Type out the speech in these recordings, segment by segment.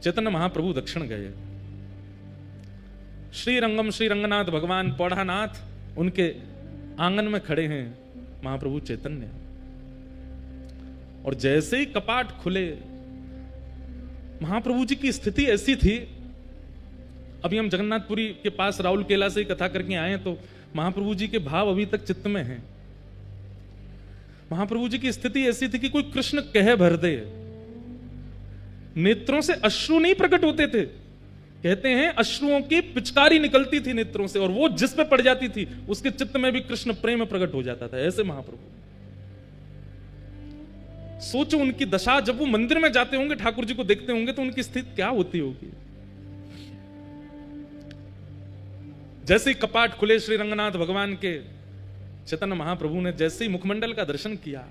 चैतन्य महाप्रभु दक्षिण गए। श्री रंगम श्री रंगनाथ भगवान पौढ़ानाथ उनके आंगन में खड़े हैं महाप्रभु चैतन्य, और जैसे ही कपाट खुले, महाप्रभु जी की स्थिति ऐसी थी, अभी हम जगन्नाथपुरी के पास राउल केला से कथा करके आए हैं, तो महाप्रभु जी के भाव अभी तक चित्त में हैं। महाप्रभु जी की स्थिति ऐसी थी कि कोई कृष्ण कह भर दे, नेत्रों से अश्रु नहीं प्रकट होते थे, कहते हैं अश्रुओं की पिचकारी निकलती थी नेत्रों से, और वो जिस पे पड़ जाती थी उसके चित्त में भी कृष्ण प्रेम प्रकट हो जाता था। ऐसे महाप्रभु, सोचो उनकी दशा, जब वो मंदिर में जाते होंगे, ठाकुर जी को देखते होंगे, तो उनकी स्थिति क्या होती होगी। जैसे ही कपाट खुले श्री रंगनाथ भगवान के, चैतन्य महाप्रभु ने जैसे ही मुखमंडल का दर्शन किया,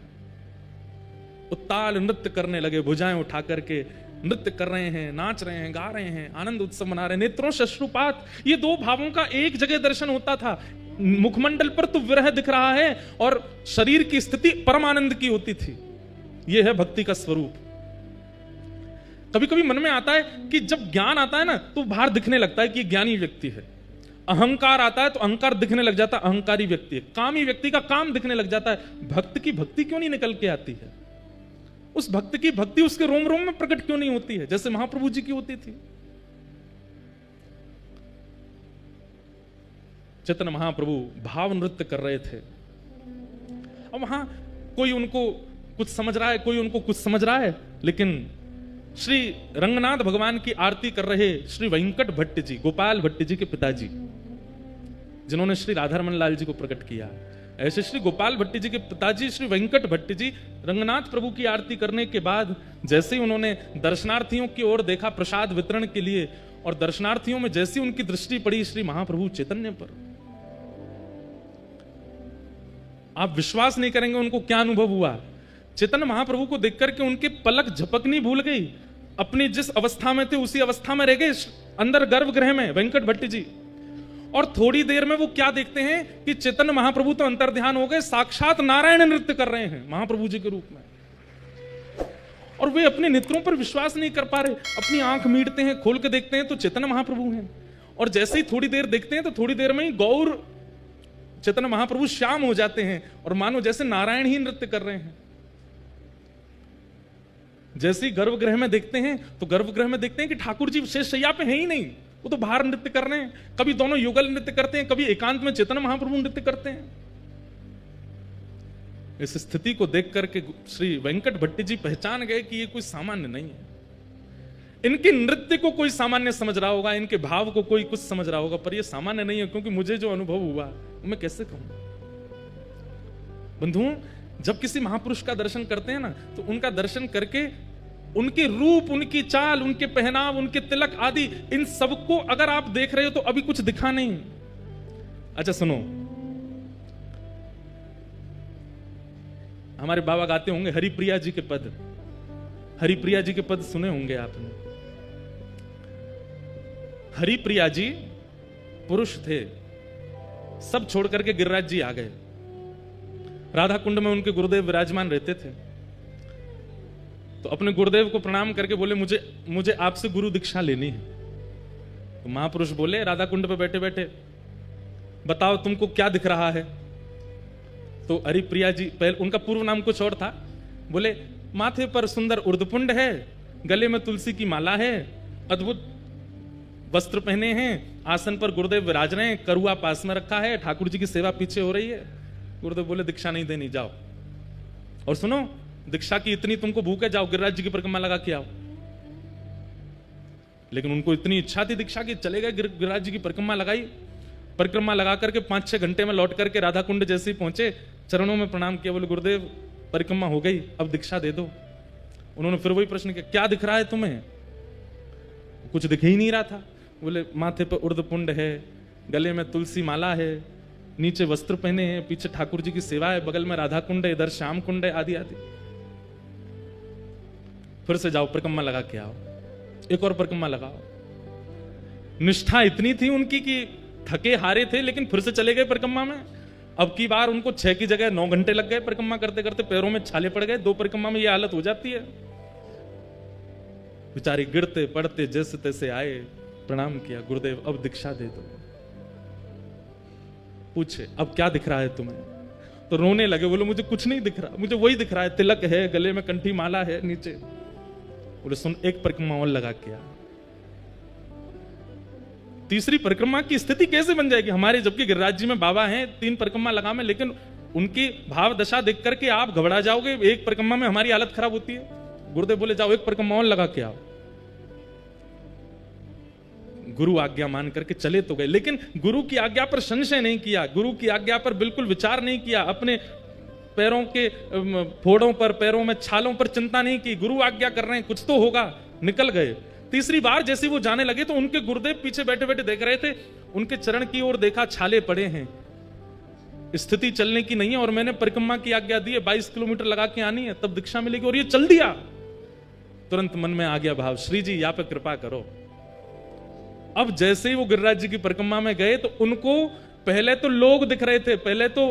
उत्ताल नृत्य करने लगे, भुजाएं उठा करके नृत्य कर रहे हैं, नाच रहे हैं, गा रहे हैं, आनंद उत्सव मना रहे हैं, नेत्रों से अश्रुपात। ये दो भावों का एक जगह दर्शन होता था। मुखमंडल पर तो विरह दिख रहा है और शरीर की स्थिति परम आनंद की होती थी। यह है भक्ति का स्वरूप। कभी कभी मन में आता है कि जब ज्ञान आता है ना, तो बाहर दिखने लगता है कि ज्ञानी व्यक्ति है। अहंकार आता है तो अहंकार दिखने लग जाता है, अहंकारी व्यक्ति है। कामी व्यक्ति का काम दिखने लग जाता है। भक्त की भक्ति क्यों नहीं निकल के आती है? उस भक्त की भक्ति उसके रोम रोम में प्रकट क्यों नहीं होती है, जैसे महाप्रभु जी की होती थी? चैतन्य महाप्रभु भाव नृत्य कर रहे थे। अब वहां कोई उनको कुछ समझ रहा है, कोई उनको कुछ समझ रहा है, लेकिन श्री रंगनाथ भगवान की आरती कर रहे श्री वेंकट भट्ट जी, गोपाल भट्ट जी के पिताजी, जिन्होंने श्री राधारमण लाल जी को प्रकट किया, ऐसे श्री गोपाल भट्ट जी के पिताजी श्री वेंकट भट्ट जी रंगनाथ प्रभु की आरती करने के बाद जैसे ही उन्होंने दर्शनार्थियों की ओर देखा प्रसाद वितरण के लिए, और दर्शनार्थियों में जैसी उनकी दृष्टि पड़ी श्री महाप्रभु चैतन्य पर, आप विश्वास नहीं करेंगे उनको क्या अनुभव हुआ। चैतन्य महाप्रभु को देखकर के उनके पलक झपकनी भूल गई। अपनी जिस अवस्था में थे उसी अवस्था में रह गए, अंदर गर्भगृह में वेंकट भट्ट जी। और थोड़ी देर में वो क्या देखते हैं कि चैतन्य महाप्रभु तो अंतर्ध्यान हो गए, साक्षात नारायण नृत्य कर रहे हैं महाप्रभु जी के रूप में। और वे अपने नेत्रों पर विश्वास नहीं कर पा रहे, अपनी आंख मीटते हैं, खोल के देखते हैं तो चैतन्य महाप्रभु हैं। और जैसे ही थोड़ी देर देखते हैं तो थोड़ी देर में ही गौर चैतन्य महाप्रभु श्याम हो जाते हैं, और मानो जैसे नारायण ही नृत्य कर रहे हैं। जैसे ही गर्भगृह में देखते हैं तो गर्भगृह में देखते हैं कि ठाकुर जी शेष शैया पे हैं ही नहीं, वो तो बाहर नृत्य कर रहे हैं। कभी दोनों युगल नृत्य करते हैं, कभी एकांत में चैतन्य महाप्रभु नृत्य करते हैं। इस स्थिति को देख करके श्री वेंकट भट्ट जी पहचान गए कि ये कोई सामान्य नहीं है। इनके नृत्य को कोई सामान्य समझ रहा होगा, इनके भाव को कोई कुछ समझ रहा होगा, पर ये सामान्य नहीं है, क्योंकि मुझे जो अनुभव हुआ वो मैं कैसे कहूं। बंधुओं, जब किसी महापुरुष का दर्शन करते हैं ना, तो उनका दर्शन करके उनके रूप, उनकी चाल, उनके पहनाव, उनके तिलक आदि, इन सबको अगर आप देख रहे हो तो अभी कुछ दिखा नहीं। अच्छा सुनो, हमारे बाबा गाते होंगे हरिप्रिया जी के पद। हरिप्रिया जी के पद सुने होंगे आपने। हरिप्रिया जी पुरुष थे, सब छोड़ करके गिरिराज जी आ गए। राधा कुंड में उनके गुरुदेव विराजमान रहते थे, तो अपने गुरुदेव को प्रणाम करके बोले मुझे आपसे गुरु दीक्षा लेनी है। तो महापुरुष बोले राधा कुंड पे बैठे बैठे, बताओ तुमको क्या दिख रहा है? तो हरिप्रिया जी, पहले उनका पूर्व नाम कुछ और था, बोले माथे पर सुंदर उर्धपुंड है, गले में तुलसी की माला है, अद्भुत वस्त्र पहने हैं, आसन पर गुरुदेव विराज रहे हैं, करुआ पास में रखा है, ठाकुर जी की सेवा पीछे हो रही है। गुरुदेव बोले दीक्षा नहीं देनी, जाओ। और सुनो, दीक्षा की इतनी तुमको भूख है, जाओ गिरिराज जी की परिक्रमा लगा के आओ। लेकिन उनको इतनी इच्छा थी दीक्षा की, चले गए गिरिराज जी की परिक्रमा लगाई। परिक्रमा लगा करके 5-6 घंटे में लौट करके राधा कुंड जैसे ही पहुंचे, चरणों में प्रणाम किया, बोले गुरुदेव परिक्रमा हो गई, अब दीक्षा दे दो। उन्होंने फिर वही प्रश्न किया, क्या दिख रहा है तुम्हें? कुछ दिख ही नहीं रहा था। बोले माथे पर उर्धपुंड है, गले में तुलसी माला है, नीचे वस्त्र पहने हैं, पीछे ठाकुर जी की सेवा है, बगल में राधा कुंड है, इधर श्याम कुंड है, आदि आदि। फिर से जाओ परिक्रमा लगा के आओ, एक और परिक्रमा लगाओ। निष्ठा इतनी थी उनकी कि थके हारे थे, लेकिन फिर से चले गए परिक्रमा में। अब की बार उनको 6 की जगह 9 घंटे लग गए परिक्रमा करते करते, पैरों में छाले पड़ गए। 2 परिक्रमा में ये हालत हो जाती है। बेचारी गिरते पड़ते जैसे तैसे आए, प्रणाम किया, गुरुदेव अब दीक्षा दे दो। पूछे अब क्या दिख रहा है तुम्हें? तो रोने लगे, बोले मुझे कुछ नहीं दिख रहा, मुझे वही दिख रहा है, तिलक है, गले में कंठी माला है नीचे। बोले सुन, एक परिक्रमा और लगा के आ। तीसरी परिक्रमा की स्थिति कैसे बन जाएगी हमारे, जबकि गिरिराज जी में बाबा हैं, 3 परिक्रमा लगा में, लेकिन उनकी भाव दशा देख करके आप घबरा जाओगे। एक परिक्रमा में हमारी हालत खराब होती है। गुरुदेव बोले जाओ एक परिक्रमा और लगा के आओ। गुरु आज्ञा मान करके चले तो गए, लेकिन गुरु की आज्ञा पर संशय नहीं किया, गुरु की आज्ञा पर बिल्कुल विचार नहीं किया, अपने पैरों के फोड़ों पर, पैरों में छालों पर चिंता नहीं की। गुरु आज्ञा कर रहे हैं, कुछ तो होगा, निकल गए। तीसरी बार जैसे वो जाने लगे तो उनके गुरुदेव पीछे बैठे बैठे देख रहे थे, उनके चरण की ओर देखा, छाले पड़े हैं, स्थिति चलने की नहीं है, और मैंने परिक्रमा की आज्ञा दी है, 22 किलोमीटर लगा के आनी है, तब दीक्षा मिलेगी, और ये चल दिया। तुरंत मन में आ गया भाव, श्री जी यहाँ पे कृपा करो। अब जैसे ही वो गिरिराज जी की परिक्रमा में गए तो उनको पहले तो लोग दिख रहे थे, पहले तो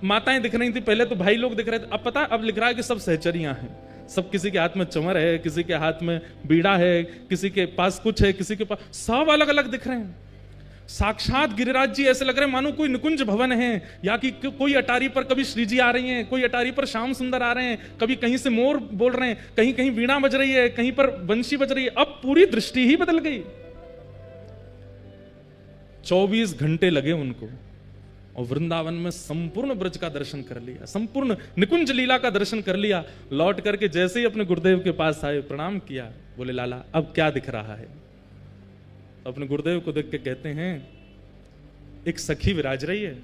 माताएं दिख रही थी, पहले तो भाई लोग दिख रहे थे। अब पता, अब लिख रहा है कि सब सहचरियां हैं, सब किसी के हाथ में चमर है, किसी के हाथ में बीड़ा है, किसी के पास कुछ है, किसी के पास, सब अलग अलग दिख रहे हैं। साक्षात गिरिराज जी ऐसे लग रहे हैं मानो कोई निकुंज भवन है, या कि कोई अटारी पर कभी श्री जी आ रही हैं, कोई अटारी पर श्याम सुंदर आ रहे हैं, कभी कहीं से मोर बोल रहे हैं, कहीं कहीं वीणा बज रही है, कहीं पर बंशी बज रही है। अब पूरी दृष्टि ही बदल गई। 24 घंटे लगे उनको, और वृंदावन में संपूर्ण ब्रज का दर्शन कर लिया, संपूर्ण निकुंज लीला का दर्शन कर लिया। लौट करके जैसे ही अपने गुरुदेव के पास आए, प्रणाम किया, बोले लाला अब क्या दिख रहा है? अपने गुरुदेव को देख के कहते हैं, एक सखी विराज रही है,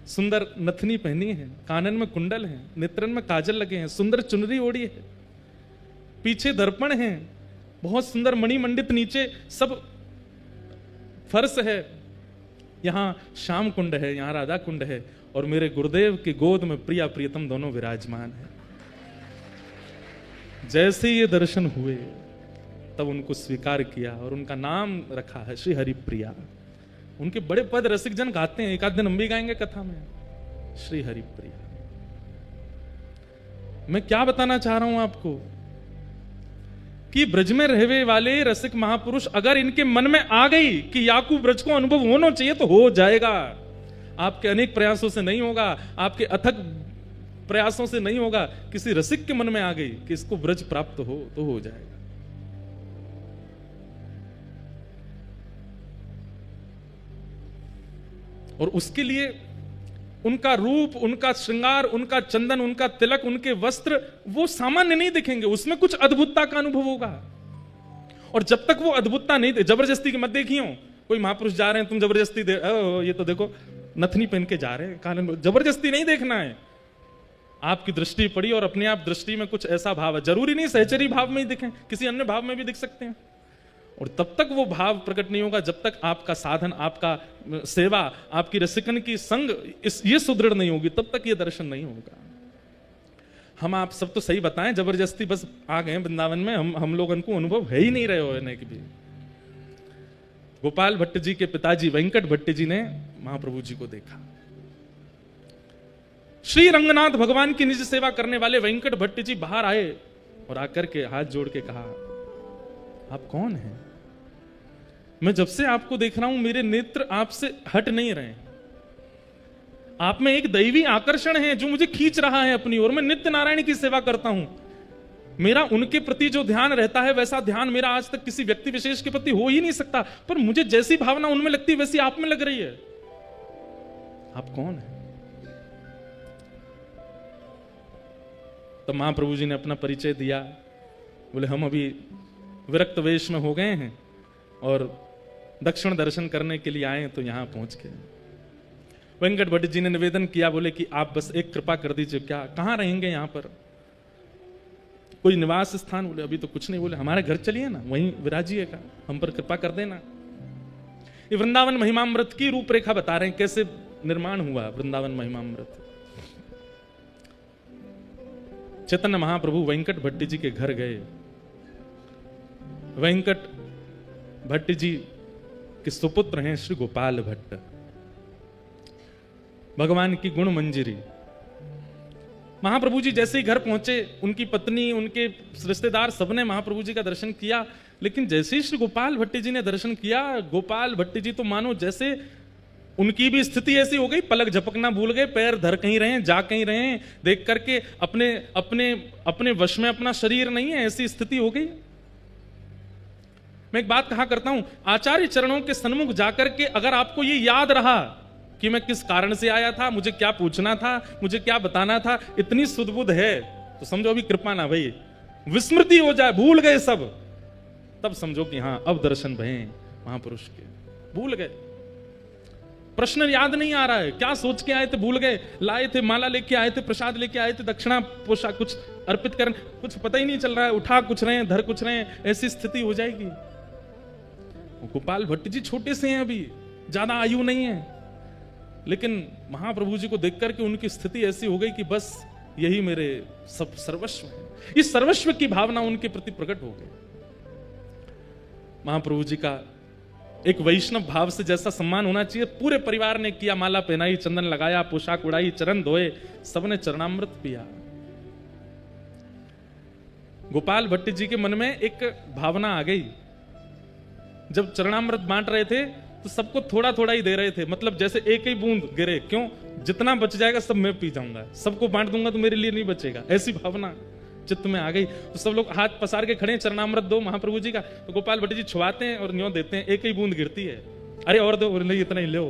सुंदर नथनी पहनी है, कानन में कुंडल है, नेत्रन में काजल लगे हैं, सुंदर चुनरी ओढ़ी है, पीछे दर्पण है, बहुत सुंदर मणिमंडित नीचे सब फर्श है, यहां श्याम कुंड है, यहां राधा कुंड है, और मेरे गुरुदेव की गोद में प्रिया प्रियतम दोनों विराजमान है। जैसे ये दर्शन हुए तब उनको स्वीकार किया और उनका नाम रखा है श्री हरिप्रिया। उनके बड़े पद रसिक जन गाते हैं, एक आध दिन हम भी गाएंगे कथा में, श्री हरिप्रिया। मैं क्या बताना चाह रहा हूं आपको कि ब्रज में रहने वाले रसिक महापुरुष अगर इनके मन में आ गई कि याकू ब्रज को अनुभव होना चाहिए तो हो जाएगा। आपके अनेक प्रयासों से नहीं होगा, आपके अथक प्रयासों से नहीं होगा, किसी रसिक के मन में आ गई कि इसको ब्रज प्राप्त हो तो हो जाएगा। और उसके लिए उनका रूप, उनका श्रृंगार, उनका चंदन, उनका तिलक, उनके वस्त्र वो सामान्य नहीं दिखेंगे, उसमें कुछ अद्भुतता का अनुभव होगा। और जब तक वो अद्भुतता नहीं, जबरदस्ती की मत देखियो, कोई महापुरुष जा रहे हैं तुम जबरदस्ती ये तो देखो नथनी पहन के जा रहे हैं, कानन, जबरदस्ती नहीं देखना है। आपकी दृष्टि पड़ी और अपने आप दृष्टि में कुछ ऐसा भाव है, जरूरी नहीं सहचरी भाव में ही दिखें, किसी अन्य भाव में भी दिख सकते हैं। और तब तक वो भाव प्रकट नहीं होगा जब तक आपका साधन, आपका सेवा, आपकी रसिकन की संग ये सुदृढ़ नहीं होगी, तब तक ये दर्शन नहीं होगा। हम आप सब तो सही बताएं, जबरदस्ती बस आ गए वृंदावन में, हम लोगों को अनुभव है ही नहीं रहे होने की भी। गोपाल भट्ट जी के पिताजी वेंकट भट्ट जी ने महाप्रभु जी को देखा। श्री रंगनाथ भगवान की निज सेवा करने वाले वेंकट भट्ट जी बाहर आए और आकर के हाथ जोड़ के कहा, आप कौन हैं? मैं जब से आपको देख रहा हूं मेरे नेत्र आपसे हट नहीं रहे, आप में एक दैवी आकर्षण है जो मुझे खींच रहा है अपनी ओर। मैं नित्य नारायण की सेवा करता हूं, मेरा उनके प्रति जो ध्यान रहता है वैसा ध्यान मेरा आज तक किसी व्यक्ति विशेष के प्रति हो ही नहीं सकता, पर मुझे जैसी भावना उनमें लगती है वैसी आप में लग रही है। आप कौन है? तो महाप्रभु जी ने अपना परिचय दिया। बोले हम अभी विरक्त वेश में हो गए हैं और दक्षिण दर्शन करने के लिए आए तो यहां पहुंच गए। वेंकट भट्ट जी ने निवेदन किया, बोले कि आप बस एक कृपा कर दीजिए, क्या कहां रहेंगे यहां पर, कोई निवास स्थान? बोले अभी तो कुछ नहीं। बोले हमारे घर चलिए ना, वहीं विराजिएगा, हम पर कृपा कर देना। ये वृंदावन महिमामृत की रूपरेखा बता रहे हैं, कैसे निर्माण हुआ वृंदावन महिमामृत। चैतन्य महाप्रभु वेंकट भट्ट जी के घर गए। वेंकट भट्ट जी के सुपुत्र हैं श्री गोपाल भट्ट। भगवान की गुण मंजरी महाप्रभु जी जैसे ही घर पहुंचे, उनकी पत्नी, उनके रिश्तेदार सबने महाप्रभु जी का दर्शन किया। लेकिन जैसे ही श्री गोपाल भट्ट जी ने दर्शन किया, गोपाल भट्ट जी तो मानो जैसे उनकी भी स्थिति ऐसी हो गई, पलक झपकना भूल गए, पैर धर कहीं रहे, जा कहीं रहे, देख करके अपने अपने अपने वश में अपना शरीर नहीं है, ऐसी स्थिति हो गई। मैं एक बात कहा करता हूं, आचार्य चरणों के सन्मुख जाकर के अगर आपको ये याद रहा कि मैं किस कारण से आया था, मुझे क्या पूछना था, मुझे क्या बताना था, इतनी सुदबुद है तो समझो अभी कृपा ना भई। विस्मृति हो जाए, भूल गए सब, तब समझो कि हां अब दर्शन भये महापुरुष के। भूल गए, प्रश्न याद नहीं आ रहा है, क्या सोच के आए थे भूल गए, लाए थे माला लेके आए थे, प्रसाद लेके आए थे, दक्षिणा पोषा कुछ अर्पित करने, कुछ पता ही नहीं चल रहा है, उठा कुछ रहे हैं, धर कुछ रहे हैं, ऐसी स्थिति हो जाएगी। गोपाल भट्ट जी छोटे से हैं, अभी ज्यादा आयु नहीं है, लेकिन महाप्रभु जी को देख करके उनकी स्थिति ऐसी हो गई कि बस यही मेरे सब सर्वस्व है। इस सर्वस्व की भावना उनके प्रति प्रकट हो गई। महाप्रभु जी का एक वैष्णव भाव से जैसा सम्मान होना चाहिए, पूरे परिवार ने किया, माला पहनाई, चंदन लगाया, पोशाक उड़ाई, चरण धोए, सबने चरणामृत पिया। गोपाल भट्ट जी के मन में एक भावना आ गई, जब चरणामृत बांट रहे थे तो सबको थोड़ा थोड़ा ही दे रहे थे, मतलब जैसे एक ही बूंद गिरे, क्यों, जितना बच जाएगा सब मैं पी जाऊंगा, सबको बांट दूंगा तो मेरे लिए नहीं बचेगा, ऐसी भावना चित्त में आ गई। तो सब लोग हाथ पसार के खड़े, चरणामृत दो महाप्रभु जी का, तो गोपाल भट्ट जी छुआते हैं और न्यों देते हैं, एक ही बूंद गिरती है, अरे और दो, नहीं इतना ही लो,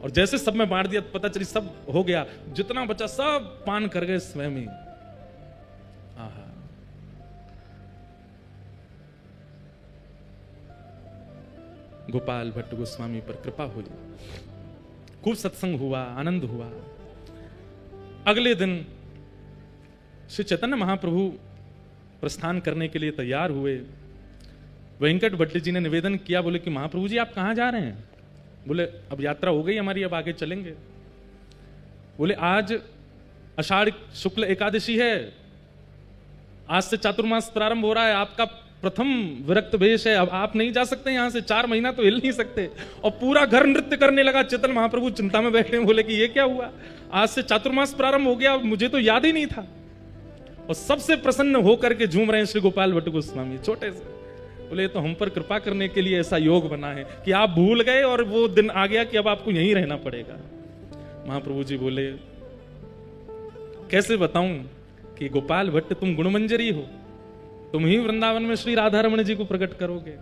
और जैसे सब में बांट दिया पता चली सब हो गया, जितना बचा सब पान कर गए स्वयं ही। आहा, गोपाल भट्ट गोस्वामी पर कृपा हुई, खूब सत्संग हुआ, आनंद हुआ। अगले दिन श्री चैतन्य महाप्रभु प्रस्थान करने के लिए तैयार हुए। वेंकट भट्ट जी ने निवेदन किया, बोले कि महाप्रभु जी आप कहां जा रहे हैं? बोले अब यात्रा हो गई हमारी, अब आगे चलेंगे। बोले आज आषाढ़ शुक्ल एकादशी है, आज से चातुर्मास प्रारंभ हो रहा है, आपका प्रथम विरक्त वेश है, अब आप नहीं जा सकते यहां से, 4 महीना तो हिल नहीं सकते। और पूरा घर नृत्य करने लगा। चैतन्य महाप्रभु चिंता में बैठे, बोले कि ये क्या हुआ, आज से चातुर्मास प्रारंभ हो गया, मुझे तो याद ही नहीं था। और सबसे प्रसन्न होकर के झूम रहे हैं श्री गोपाल भट्ट गोस्वामी, छोटे से। बोले तो हम पर कृपा करने के लिए ऐसा योग बना है कि आप भूल गए और वो दिन आ गया कि अब आपको यहीं रहना पड़ेगा। महाप्रभु जी बोले कैसे बताऊं कि गोपाल भट्ट तुम गुणमंजरी हो, तुम ही वृंदावन में श्री राधा रमण जी को प्रकट करोगे।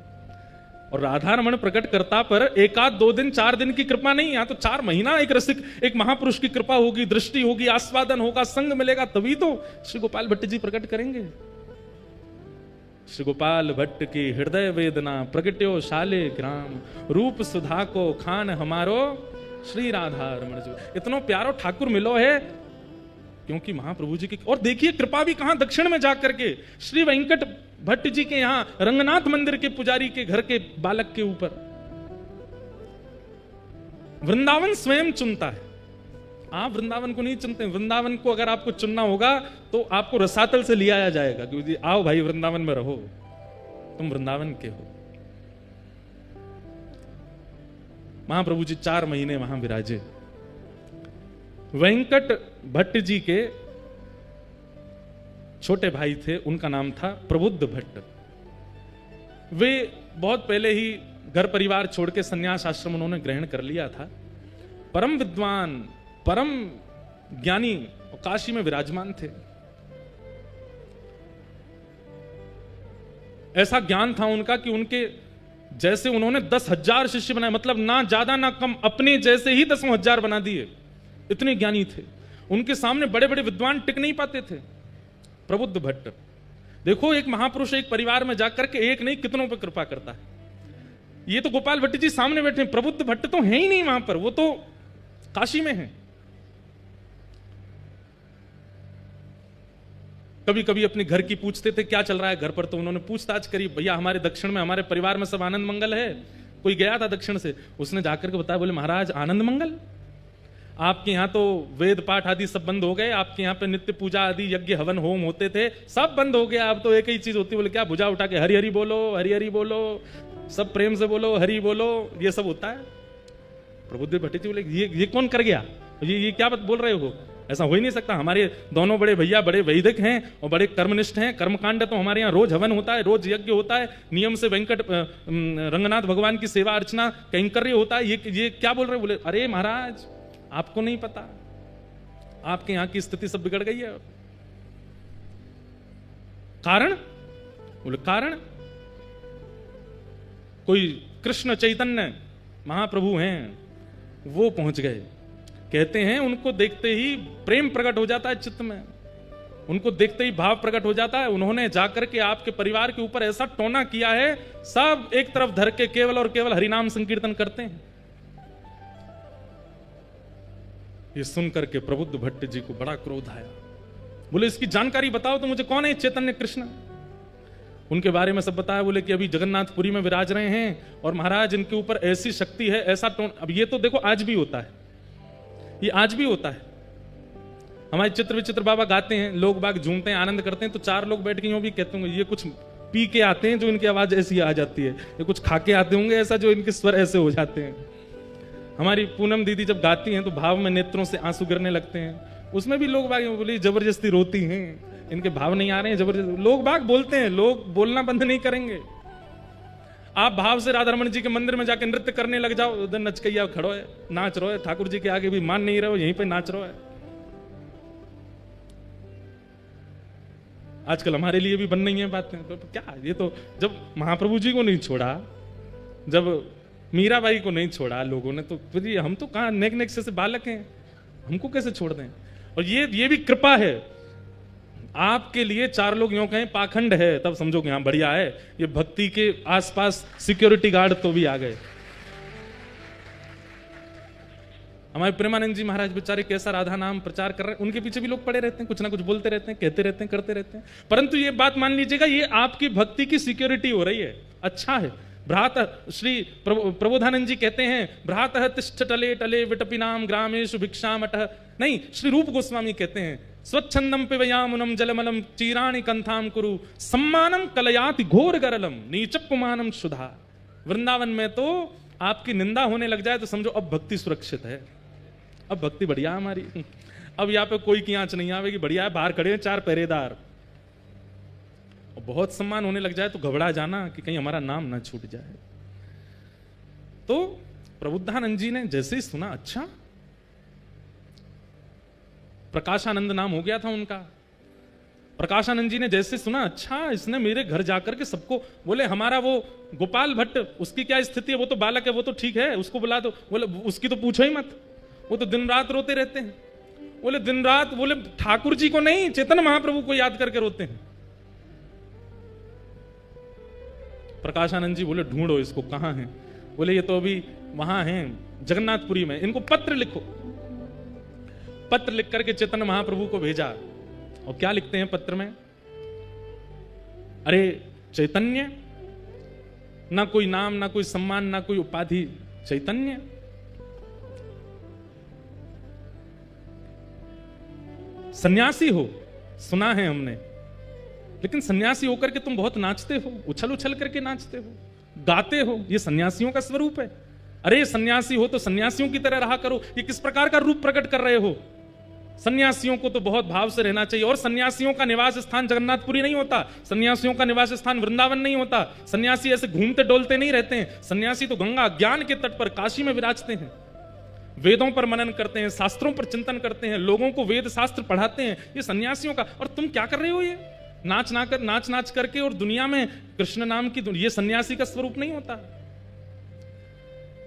और राधा रमण प्रकट करता पर 1-2 दिन 4 दिन की कृपा नहीं, यहां तो 4 महीना एक रसिक, एक महापुरुष की कृपा होगी, दृष्टि होगी, आस्वादन होगा, संग मिलेगा, तभी तो श्री गोपाल भट्ट जी प्रकट करेंगे। श्री गोपाल भट्ट की हृदय वेदना प्रगट्यो शाले ग्राम, रूप सुधा को खान हमारो श्री राधा रमण जी। इतना प्यारो ठाकुर मिलो है, क्योंकि महाप्रभु जी की। और देखिए कृपा भी कहां, दक्षिण में जाकर के श्री वेंकट भट्ट जी के यहां रंगनाथ मंदिर के पुजारी के घर के बालक के ऊपर। वृंदावन स्वयं चुनता है, आप वृंदावन को नहीं चुनते। वृंदावन को अगर आपको चुनना होगा तो आपको रसातल से लिया जाएगा, क्योंकि आओ भाई वृंदावन में रहो, तुम वृंदावन के हो। महाप्रभु जी 4 महीने वहां विराजे। वेंकट भट्ट जी के छोटे भाई थे, उनका नाम था प्रबुद्ध भट्ट। वे बहुत पहले ही घर परिवार छोड़ के संन्यास आश्रम उन्होंने ग्रहण कर लिया था। परम विद्वान, परम ज्ञानी, काशी में विराजमान थे। ऐसा ज्ञान था उनका कि उनके जैसे उन्होंने 10,000 शिष्य बनाए, मतलब ना ज्यादा ना कम, अपने जैसे ही 10,000 बना दिए, इतने ज्ञानी थे। उनके सामने बड़े बड़े विद्वान टिक नहीं पाते थे। प्रबुद्ध भट्ट, देखो एक महापुरुष एक परिवार में जाकर के एक नहीं कितनों पर कृपा करता है। ये तो गोपाल भट्ट जी सामने बैठे हैं, प्रबुद्ध भट्ट तो है ही नहीं वहां पर, वो तो काशी में है। कभी कभी अपने घर की पूछते थे क्या चल रहा है घर पर, तो उन्होंने पूछताछ करी, भैया हमारे दक्षिण में हमारे परिवार में सब आनंद मंगल है। कोई गया था दक्षिण से, उसने जाकर के बताया, बोले महाराज आनंद मंगल, आपके यहाँ तो वेद पाठ आदि सब बंद हो गए, आपके यहाँ पे नित्य पूजा आदि यज्ञ हवन होम होते थे, सब बंद हो गया, अब तो एक ही चीज होती है। बोले क्या? भुजा उठा के हरि हरि बोलो, हरि हरि बोलो, सब प्रेम से बोलो, हरि बोलो, ये सब होता है। प्रबुद्ध भट्ट जी बोले ये कौन कर गया, ये क्या बोल रहे हो? ऐसा हो ही नहीं सकता। हमारे दोनों बड़े भैया बड़े वैदिक हैं और बड़े कर्मनिष्ठ हैं। कर्मकांड तो हमारे यहाँ रोज हवन होता है, रोज यज्ञ होता है, नियम से वेंकट रंगनाथ भगवान की सेवा अर्चना कैंकर्य होता है। ये क्या बोल रहे? बोले अरे महाराज आपको नहीं पता, आपके यहाँ की स्थिति सब बिगड़ गई है। कारण? बोले कारण कोई कृष्ण चैतन्य महाप्रभु हैं, वो पहुंच गए। कहते हैं उनको देखते ही प्रेम प्रकट हो जाता है चित्त में, उनको देखते ही भाव प्रकट हो जाता है। उन्होंने जाकर के आपके परिवार के ऊपर ऐसा टोना किया है, सब एक तरफ धर के केवल और केवल हरिनाम संकीर्तन करते हैं। ये सुनकर के प्रबुद्ध भट्ट जी को बड़ा क्रोध आया। बोले इसकी जानकारी बताओ तो मुझे, कौन है चैतन्य कृष्ण? उनके बारे में सब बताया। बोले कि अभी जगन्नाथपुरी में विराज रहे हैं और महाराज इनके ऊपर ऐसी शक्ति है, ऐसा टोन। अब ये तो देखो आज भी होता है, ये आज भी होता है। हमारे चित्र विचित्र बाबा गाते हैं, लोग बाग झूमते हैं, आनंद करते हैं, तो चार लोग बैठ के यूं भी कहते होंगे ये कुछ पी के आते हैं जो इनकी आवाज ऐसी आ जाती है, ये कुछ खा के आते होंगे ऐसा जो इनके स्वर ऐसे हो जाते हैं। हमारी पूनम दीदी जब गाती हैं तो भाव में नेत्रों से आंसू गिरने लगते हैं, उसमें भी लोग बाग बोली जबरदस्ती रोती हैं, इनके भाव नहीं आ रहे हैं, जबरदस्ती। लोग बाग बोलते हैं, लोग बोलना बंद नहीं करेंगे। आप भाव से राधा रमन जी के मंदिर में जाकर नृत्य करने लग जाओ, उधर नचकैया खड़ो है, नाच रहो है, ठाकुर जी के आगे भी मान नहीं रहो, यहीं पे नाच रहो है। आजकल हमारे लिए भी बन नहीं है बातें, तो क्या ये तो जब महाप्रभु जी को नहीं छोड़ा, जब मीराबाई को नहीं छोड़ा लोगों ने, तो फिर हम तो कहां नेक नेक से बालक हैं, हमको कैसे छोड़ दें? और ये भी कृपा है आपके लिए। चार लोग यूं कहें पाखंड है तब समझो कि हाँ बढ़िया है, ये भक्ति के आसपास सिक्योरिटी गार्ड तो भी आ गए। हमारे प्रेमानंद जी महाराज बेचारे कैसा राधा नाम प्रचार कर रहे हैं, उनके पीछे भी लोग पड़े रहते हैं, कुछ ना कुछ बोलते रहते हैं, कहते रहते हैं, करते रहते हैं। परंतु ये बात मान लीजिएगा, ये आपकी भक्ति की सिक्योरिटी हो रही है, अच्छा है। भ्रात श्री प्रबोधानंद जी कहते हैं भ्रातः तिष्ठ टले टले विटपिनाम ग्रामेषु भिक्षामटः। नहीं, श्री रूप गोस्वामी कहते हैं स्वच्छंदम पिबयामुनम जलमलम चीराणि कंथाम कुरु सम्मानम कलयाति घोर गरलम नीचपुमानम सुधा। वृंदावन में तो आपकी निंदा होने लग जाए तो समझो अब भक्ति सुरक्षित है, अब भक्ति बढ़िया है हमारी, अब यहाँ पे कोई की आंच नहीं आवेगी, बढ़िया है। बाहर खड़े हैं चार पहरेदार, और बहुत सम्मान होने लग जाए तो घबरा जाना कि कहीं हमारा नाम ना छूट जाए। तो प्रबुद्धानंद जी ने जैसे ही सुना, अच्छा प्रकाशानंद नाम हो गया था उनका, प्रकाशानंद जी ने जैसे सुना, अच्छा इसने मेरे घर जाकर के सबको, बोले हमारा वो गोपाल भट्ट उसकी क्या स्थिति है, वो तो बालक है, वो तो ठीक है, उसको बुला दो। बोले उसकी तो पूछो ही मत, वो तो दिन रात रोते रहते हैं। बोले दिन रात? बोले ठाकुर जी को नहीं, चैतन्य महाप्रभु को याद करके रोते हैं। प्रकाशानंद जी बोले ढूंढो इसको, कहां है? बोले ये तो अभी वहां हैं जगन्नाथपुरी में, इनको पत्र लिखो। पत्र लिख करके चैतन्य महाप्रभु को भेजा, और क्या लिखते हैं पत्र में? अरे चैतन्य, ना कोई नाम, ना कोई सम्मान, ना कोई उपाधि, चैतन्य। सन्यासी हो सुना है हमने, लेकिन सन्यासी होकर के तुम बहुत नाचते हो, उछल उछल करके नाचते हो, गाते हो, ये सन्यासियों का स्वरूप है। अरे सन्यासी हो तो सन्यासियों की तरह रहा करो, ये किस प्रकार का रूप प्रकट कर रहे हो? सन्यासियों को तो बहुत भाव से रहना चाहिए। और सन्यासियों का निवास स्थान जगन्नाथपुरी नहीं होता, सन्यासियों का निवास स्थान वृंदावन नहीं होता। सन्यासी ऐसे घूमते डोलते नहीं रहते हैं, सन्यासी तो गंगा ज्ञान के तट पर काशी में विराजते हैं, वेदों पर मनन करते हैं, शास्त्रों पर चिंतन करते हैं, लोगों को वेद शास्त्र पढ़ाते हैं, ये सन्यासियों का। और तुम क्या कर रहे हो? ये नाच नाच करके और दुनिया में कृष्ण नाम की, ये सन्यासी का स्वरूप नहीं होता।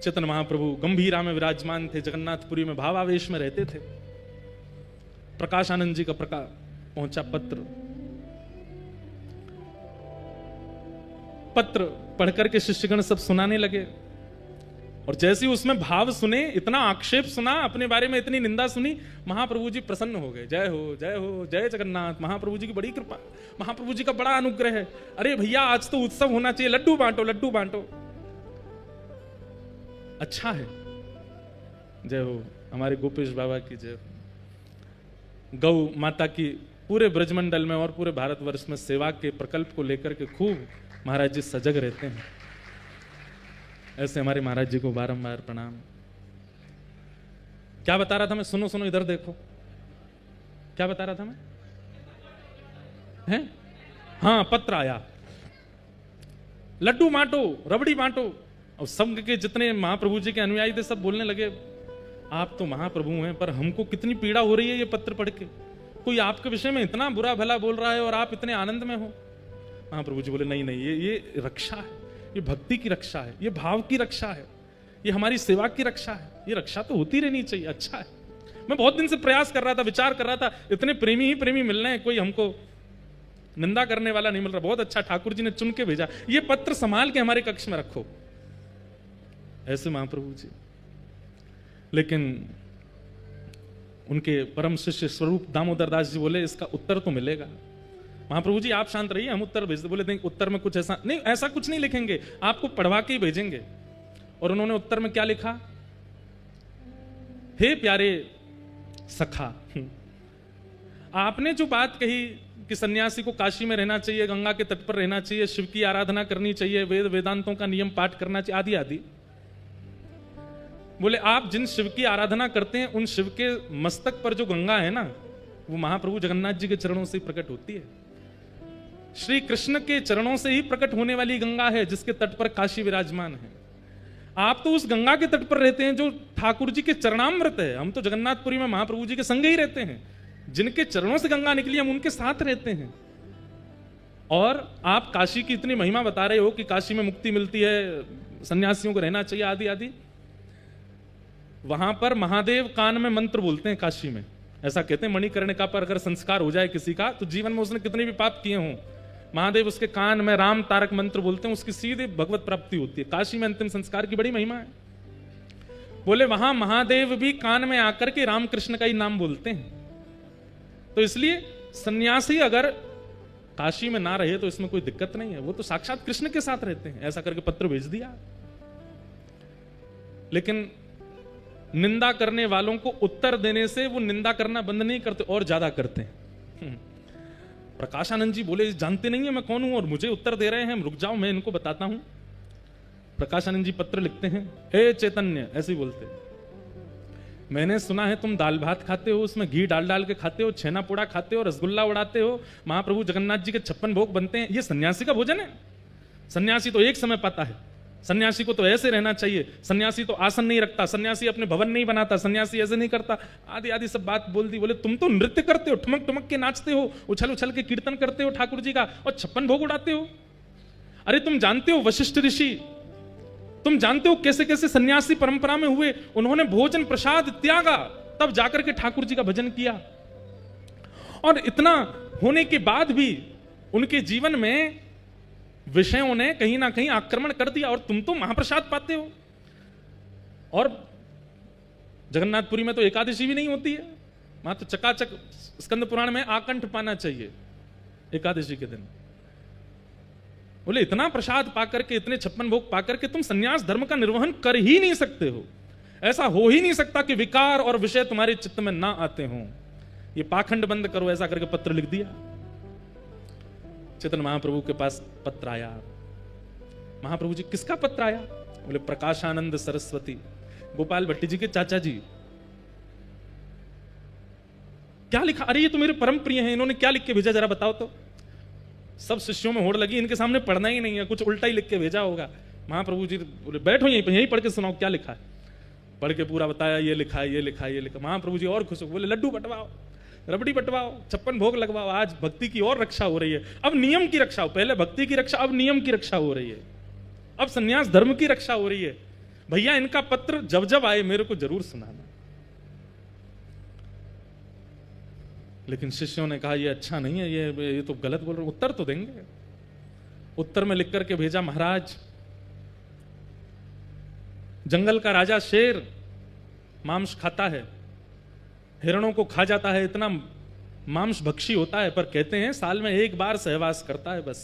चैतन्य महाप्रभु गंभीरा में विराजमान थे, जगन्नाथपुरी में भावावेश में रहते थे। प्रकाशानंद जी का पहुंचा पत्र पढ़कर के शिष्यगण सब सुनाने लगे, और जैसे ही उसमें भाव सुने, इतना आक्षेप सुना, अपने बारे में इतनी निंदा सुनी, महाप्रभु जी प्रसन्न हो गए। जय हो जय हो जय जगन्नाथ, महाप्रभु जी की बड़ी कृपा, महाप्रभु जी का बड़ा अनुग्रह है। अरे भैया आज तो उत्सव होना चाहिए, लड्डू बांटो लड्डू बांटो। अच्छा है, जय हो हमारे गोपेश बाबा की जय। गौ माता की पूरे ब्रजमंडल में और पूरे भारतवर्ष में सेवा के प्रकल्प को लेकर के खूब महाराज जी सजग रहते हैं। ऐसे हमारे महाराज जी को बारंबार प्रणाम। क्या बता रहा था मैं? सुनो सुनो, इधर देखो। क्या बता रहा था मैं? हैं? हाँ, पत्र आया, लड्डू बांटो, रबड़ी बांटो। और संघ के जितने महाप्रभु जी के अनुयायी थे सब बोलने लगे, आप तो महाप्रभु हैं, पर हमको कितनी पीड़ा हो रही है ये पत्र पढ़ के। कोई आपके विषय में इतना बुरा भला बोल रहा है और आप इतने आनंद में हो। महाप्रभु जी बोले, नहीं नहीं, ये रक्षा है, ये भक्ति की रक्षा है, ये भाव की रक्षा है, ये हमारी सेवा की रक्षा है। ये रक्षा तो होती रहनी चाहिए, अच्छा है। मैं बहुत दिन से प्रयास कर रहा था, विचार कर रहा था, इतने प्रेमी ही प्रेमी मिल रहे हैं, कोई हमको निंदा करने वाला नहीं मिल रहा। बहुत अच्छा, ठाकुर जी ने चुन के भेजा, ये पत्र संभाल के हमारे कक्ष में रखो। ऐसे महाप्रभु जी। लेकिन उनके परम शिष्य स्वरूप दामोदर दास जी बोले, इसका उत्तर तो मिलेगा। महाप्रभु जी आप शांत रहिए, हम उत्तर भेज दे। बोले नहीं, उत्तर में कुछ ऐसा नहीं, ऐसा कुछ नहीं लिखेंगे, आपको पढ़वा के ही भेजेंगे। और उन्होंने उत्तर में क्या लिखा? हे प्यारे सखा, आपने जो बात कही कि सन्यासी को काशी में रहना चाहिए, गंगा के तट पर रहना चाहिए, शिव की आराधना करनी चाहिए, वेद वेदांतों का नियम पाठ करना चाहिए, आदि आदि। बोले आप जिन शिव की आराधना करते हैं, उन शिव के मस्तक पर जो गंगा है ना, वो महाप्रभु जगन्नाथ जी के चरणों से ही प्रकट होती है। श्री कृष्ण के चरणों से ही प्रकट होने वाली गंगा है, जिसके तट पर काशी विराजमान है। आप तो उस गंगा के तट पर रहते हैं जो ठाकुर जी के चरणामृत है। हम तो जगन्नाथपुरी में महाप्रभु जी के संग ही रहते हैं, जिनके चरणों से गंगा निकली, हम उनके साथ रहते हैं। और आप काशी की इतनी महिमा बता रहे हो कि काशी में मुक्ति मिलती है, सन्यासियों को रहना चाहिए, आदि आदि। वहां पर महादेव कान में मंत्र बोलते हैं काशी में, ऐसा कहते हैं मणिकर्णिका पर अगर संस्कार हो जाए किसी का, तो जीवन में उसने कितने भी पाप किए हों, महादेव उसके कान में राम तारक मंत्र बोलते हैं, उसकी सीधे भगवत प्राप्ति होती है। काशी में अंतिम संस्कार की बड़ी महिमा है। बोले वहां महादेव भी कान में आकर के राम कृष्ण का ही नाम बोलते हैं। तो इसलिए सन्यासी अगर काशी में ना रहे तो इसमें कोई दिक्कत नहीं है, वो तो साक्षात कृष्ण के साथ रहते हैं। ऐसा करके पत्र भेज दिया। लेकिन निंदा करने वालों को उत्तर देने से वो निंदा करना बंद नहीं करते, और ज्यादा करते हैं। प्रकाशानंद जी बोले, जानते नहीं है मैं कौन हूं और मुझे उत्तर दे रहे हैं, रुक जाओ मैं इनको बताता हूं। प्रकाशानंद जी पत्र लिखते हैं, हे चैतन्य, ऐसे ही बोलते, मैंने सुना है तुम दाल भात खाते हो, उसमें घी डाल डाल के खाते हो, छेना पोड़ा खाते हो, रसगुल्ला उड़ाते हो, महाप्रभु जगन्नाथ जी के 56 भोग बनते हैं, ये सन्यासी का भोजन है? सन्यासी तो एक समय पाता है, सन्यासी को तो ऐसे रहना चाहिए, सन्यासी तो आसन नहीं रखता, सन्यासी अपने भवन नहीं बनाता, सन्यासी ऐसे नहीं करता, आदि आदि सब बात बोल दी। बोले तुम तो नृत्य करते हो, ठुमक ठुमक के नाचते हो, उछल उछल के कीर्तन करते हो ठाकुर जी का, और 56 भोग उड़ाते हो। अरे तुम जानते हो वशिष्ठ ऋषि, तुम जानते हो कैसे कैसे सन्यासी परंपरा में हुए, उन्होंने भोजन प्रसाद त्यागा, तब जाकर के ठाकुर जी का भजन किया। और इतना होने के बाद भी उनके जीवन में विषयों ने कहीं ना कहीं आक्रमण कर दिया, और तुम तो महाप्रसाद पाते हो। और जगन्नाथपुरी में तो एकादशी भी नहीं होती है, वहां तो चकाचक स्कंद पुराण में आकंठ पाना चाहिए एकादशी के दिन। बोले इतना प्रसाद पाकर के, इतने 56 भोग पाकर के तुम सन्यास धर्म का निर्वहन कर ही नहीं सकते हो। ऐसा हो ही नहीं सकता कि विकार और विषय तुम्हारे चित्त में ना आते हों। ये पाखंड बंद करो, ऐसा करके पत्र लिख दिया। चैतन्य महाप्रभु के पास पत्र आया। महाप्रभु जी, किसका पत्र आया? बोले प्रकाशानंद सरस्वती, गोपाल भट्टी जी के चाचा जी। क्या लिखा? अरे ये तो मेरे परम प्रिय हैं, इन्होंने क्या लिख के भेजा, जरा बताओ तो। सब शिष्यों में होड़ लगी, इनके सामने पढ़ना ही नहीं है, कुछ उल्टा ही लिख के भेजा होगा। महाप्रभु जी बोले बैठो यहीं पढ़ के सुनाओ क्या लिखा है। पढ़ के पूरा बताया, ये लिखा है, ये लिखा है, ये लिखा। महाप्रभु जी और खुश हो, बोले लड्डू बंटवाओ, रबड़ी बंटवाओ, 56 भोग लगवाओ, आज भक्ति की और रक्षा हो रही है। अब नियम की रक्षा हो, पहले भक्ति की रक्षा, अब नियम की रक्षा हो रही है, अब सन्यास धर्म की रक्षा हो रही है। भैया इनका पत्र जब जब आए मेरे को जरूर सुनाना। लेकिन शिष्यों ने कहा ये अच्छा नहीं है, ये तो गलत बोल रहे, उत्तर तो देंगे। उत्तर में लिख करके भेजा, महाराज जंगल का राजा शेर मांस खाता है, हिरणों को खा जाता है, इतना मांस भक्षी होता है, पर कहते हैं साल में एक बार सहवास करता है बस।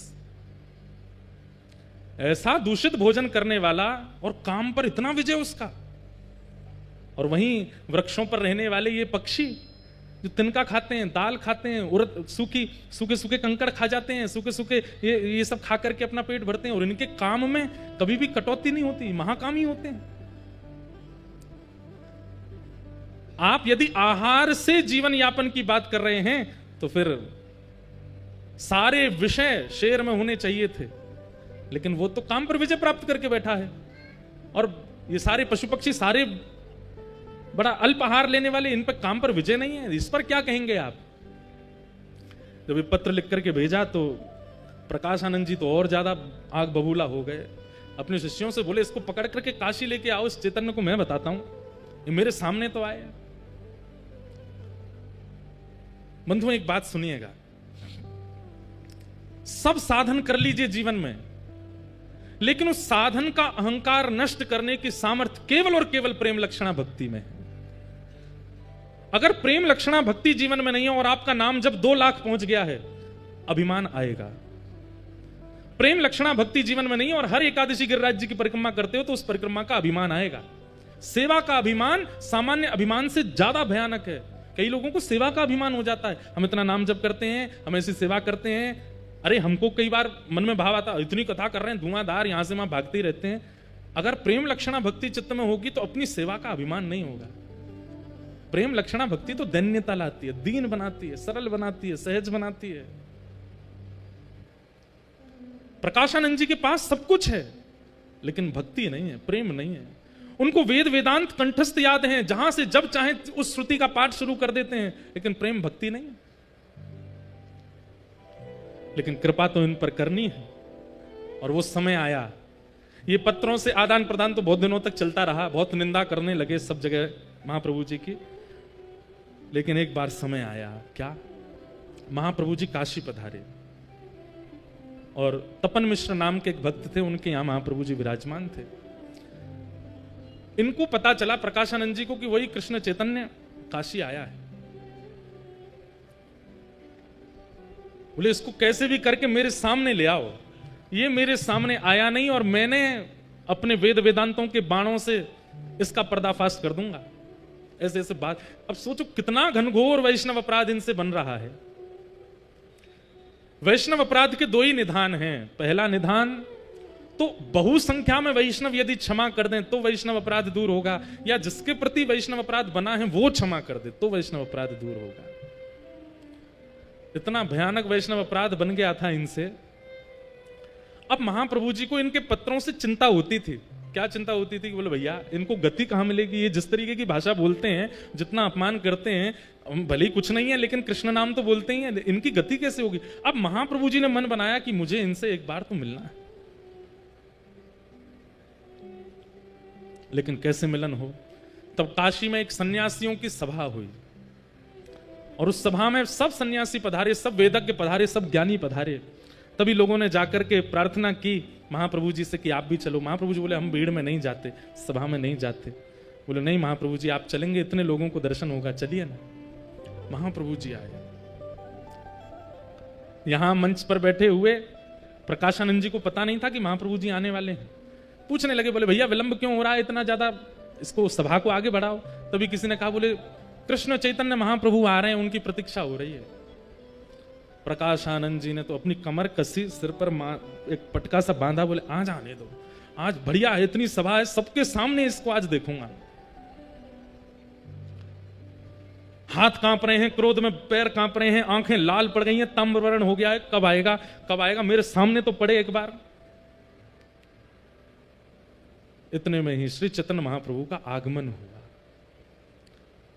ऐसा दूषित भोजन करने वाला, और काम पर इतना विजय उसका। और वहीं वृक्षों पर रहने वाले ये पक्षी जो तिनका खाते हैं, दाल खाते हैं, उड़द सूखे सूखे कंकड़ खा जाते हैं, सूखे सूखे ये सब खा करके अपना पेट भरते हैं, और इनके काम में कभी भी कटौती नहीं होती, महाकामी होते हैं। आप यदि आहार से जीवन यापन की बात कर रहे हैं तो फिर सारे विषय शेर में होने चाहिए थे, लेकिन वो तो काम पर विजय प्राप्त करके बैठा है। और ये सारे पशु पक्षी सारे बड़ा अल्प आहार लेने वाले, इन पर काम पर विजय नहीं है, इस पर क्या कहेंगे आप? जब ये पत्र लिख करके भेजा तो प्रकाशानंद जी तो और ज्यादा आग बबूला हो गए। अपने शिष्यों से बोले इसको पकड़ करके काशी लेके आओ, इस चैतन्य को मैं बताता हूं, ये मेरे सामने तो आए। बंधुओं एक बात सुनिएगा, सब साधन कर लीजिए जीवन में, लेकिन उस साधन का अहंकार नष्ट करने की सामर्थ्य केवल और केवल प्रेम लक्षणा भक्ति में है। अगर प्रेम लक्षणा भक्ति जीवन में नहीं है और आपका नाम जब 2 लाख पहुंच गया है, अभिमान आएगा। प्रेम लक्षणा भक्ति जीवन में नहीं है और हर एकादशी गिरिराज जी की परिक्रमा करते हो तो उस परिक्रमा का अभिमान आएगा। सेवा का अभिमान सामान्य अभिमान से ज्यादा भयानक है। कई लोगों को सेवा का अभिमान हो जाता है, हम इतना नाम जप करते हैं, हम ऐसी सेवा करते हैं। अरे हमको कई बार मन में भाव आता, इतनी कथा कर रहे हैं, धुआंधार यहां से वहां भागते ही रहते हैं। अगर प्रेम लक्षणा भक्ति चित्त में होगी तो अपनी सेवा का अभिमान नहीं होगा। प्रेम लक्षणा भक्ति तो दैन्यता लाती है, दीन बनाती है, सरल बनाती है, सहज बनाती है। प्रकाशानंद जी के पास सब कुछ है, लेकिन भक्ति नहीं है, प्रेम नहीं है। उनको वेद वेदांत कंठस्थ याद हैं, जहां से जब चाहे उस श्रुति का पाठ शुरू कर देते हैं, लेकिन प्रेम भक्ति नहीं है। लेकिन कृपा तो इन पर करनी है, और वो समय आया। ये पत्रों से आदान प्रदान तो बहुत दिनों तक चलता रहा, बहुत निंदा करने लगे सब जगह महाप्रभु जी की, लेकिन एक बार समय आया। क्या? महाप्रभु जी काशी पधारे और तपन मिश्र नाम के एक भक्त थे, उनके यहां महाप्रभु जी विराजमान थे। इनको पता चला प्रकाशानंद जी को कि वही कृष्ण चैतन्य काशी आया है। बोले इसको कैसे भी करके मेरे सामने ले आओ। ये मेरे सामने आया नहीं और मैंने अपने वेद वेदांतों के बाणों से इसका पर्दाफाश कर दूंगा। ऐसे ऐसे बात। अब सोचो कितना घनघोर वैष्णव अपराध इनसे बन रहा है। वैष्णव अपराध के 2 ही निधान हैं। पहला निधान तो बहुसंख्या में वैष्णव यदि क्षमा कर दें तो वैष्णव अपराध दूर होगा, या जिसके प्रति वैष्णव अपराध बना है वो क्षमा कर दे तो वैष्णव अपराध दूर होगा। इतना भयानक वैष्णव अपराध बन गया था इनसे। अब महाप्रभु जी को इनके पत्रों से चिंता होती थी। क्या चिंता होती थी कि बोले भैया इनको गति कहां मिलेगी, ये जिस तरीके की भाषा बोलते हैं, जितना अपमान करते हैं, भले ही कुछ नहीं है लेकिन कृष्ण नाम तो बोलते ही हैं, इनकी गति कैसे होगी। अब महाप्रभु जी ने मन बनाया कि मुझे इनसे एक बार तो मिलना है, लेकिन कैसे मिलन हो। तब काशी में एक सन्यासियों की सभा हुई और उस सभा में सब सन्यासी पधारे, सब वेदज्ञ पधारे, सब ज्ञानी पधारे। तभी लोगों ने जाकर के प्रार्थना की महाप्रभु जी से कि आप भी चलो। महाप्रभु जी बोले हम भीड़ में नहीं जाते, सभा में नहीं जाते। बोले नहीं महाप्रभु जी आप चलेंगे, इतने लोगों को दर्शन होगा, चलिए ना। महाप्रभु जी आए। यहां मंच पर बैठे हुए प्रकाशानंद जी को पता नहीं था कि महाप्रभु जी आने वाले हैं। पूछने लगे, बोले भैया विलंब क्यों हो रहा है इतना ज्यादा, इसको सभा को आगे बढ़ाओ। तभी किसी ने कहा, बोले कृष्ण चैतन्य महाप्रभु आ रहे हैं, उनकी प्रतीक्षा हो रही है। प्रकाशानंद जी ने तो अपनी कमर कसी, सिर पर एक पटका सा बांधा, बोले आज आने दो, आज बढ़िया है, इतनी सभा है, सबके सामने इसको आज देखूंगा। हाथ कांप रहे हैं, क्रोध में पैर कांप रहे हैं, आंखें लाल पड़ गई हैं, ताम्रवर्ण हो गया है, कब आएगा कब आएगा, मेरे सामने तो पड़े एक बार। इतने में ही श्री चैतन्य महाप्रभु का आगमन हुआ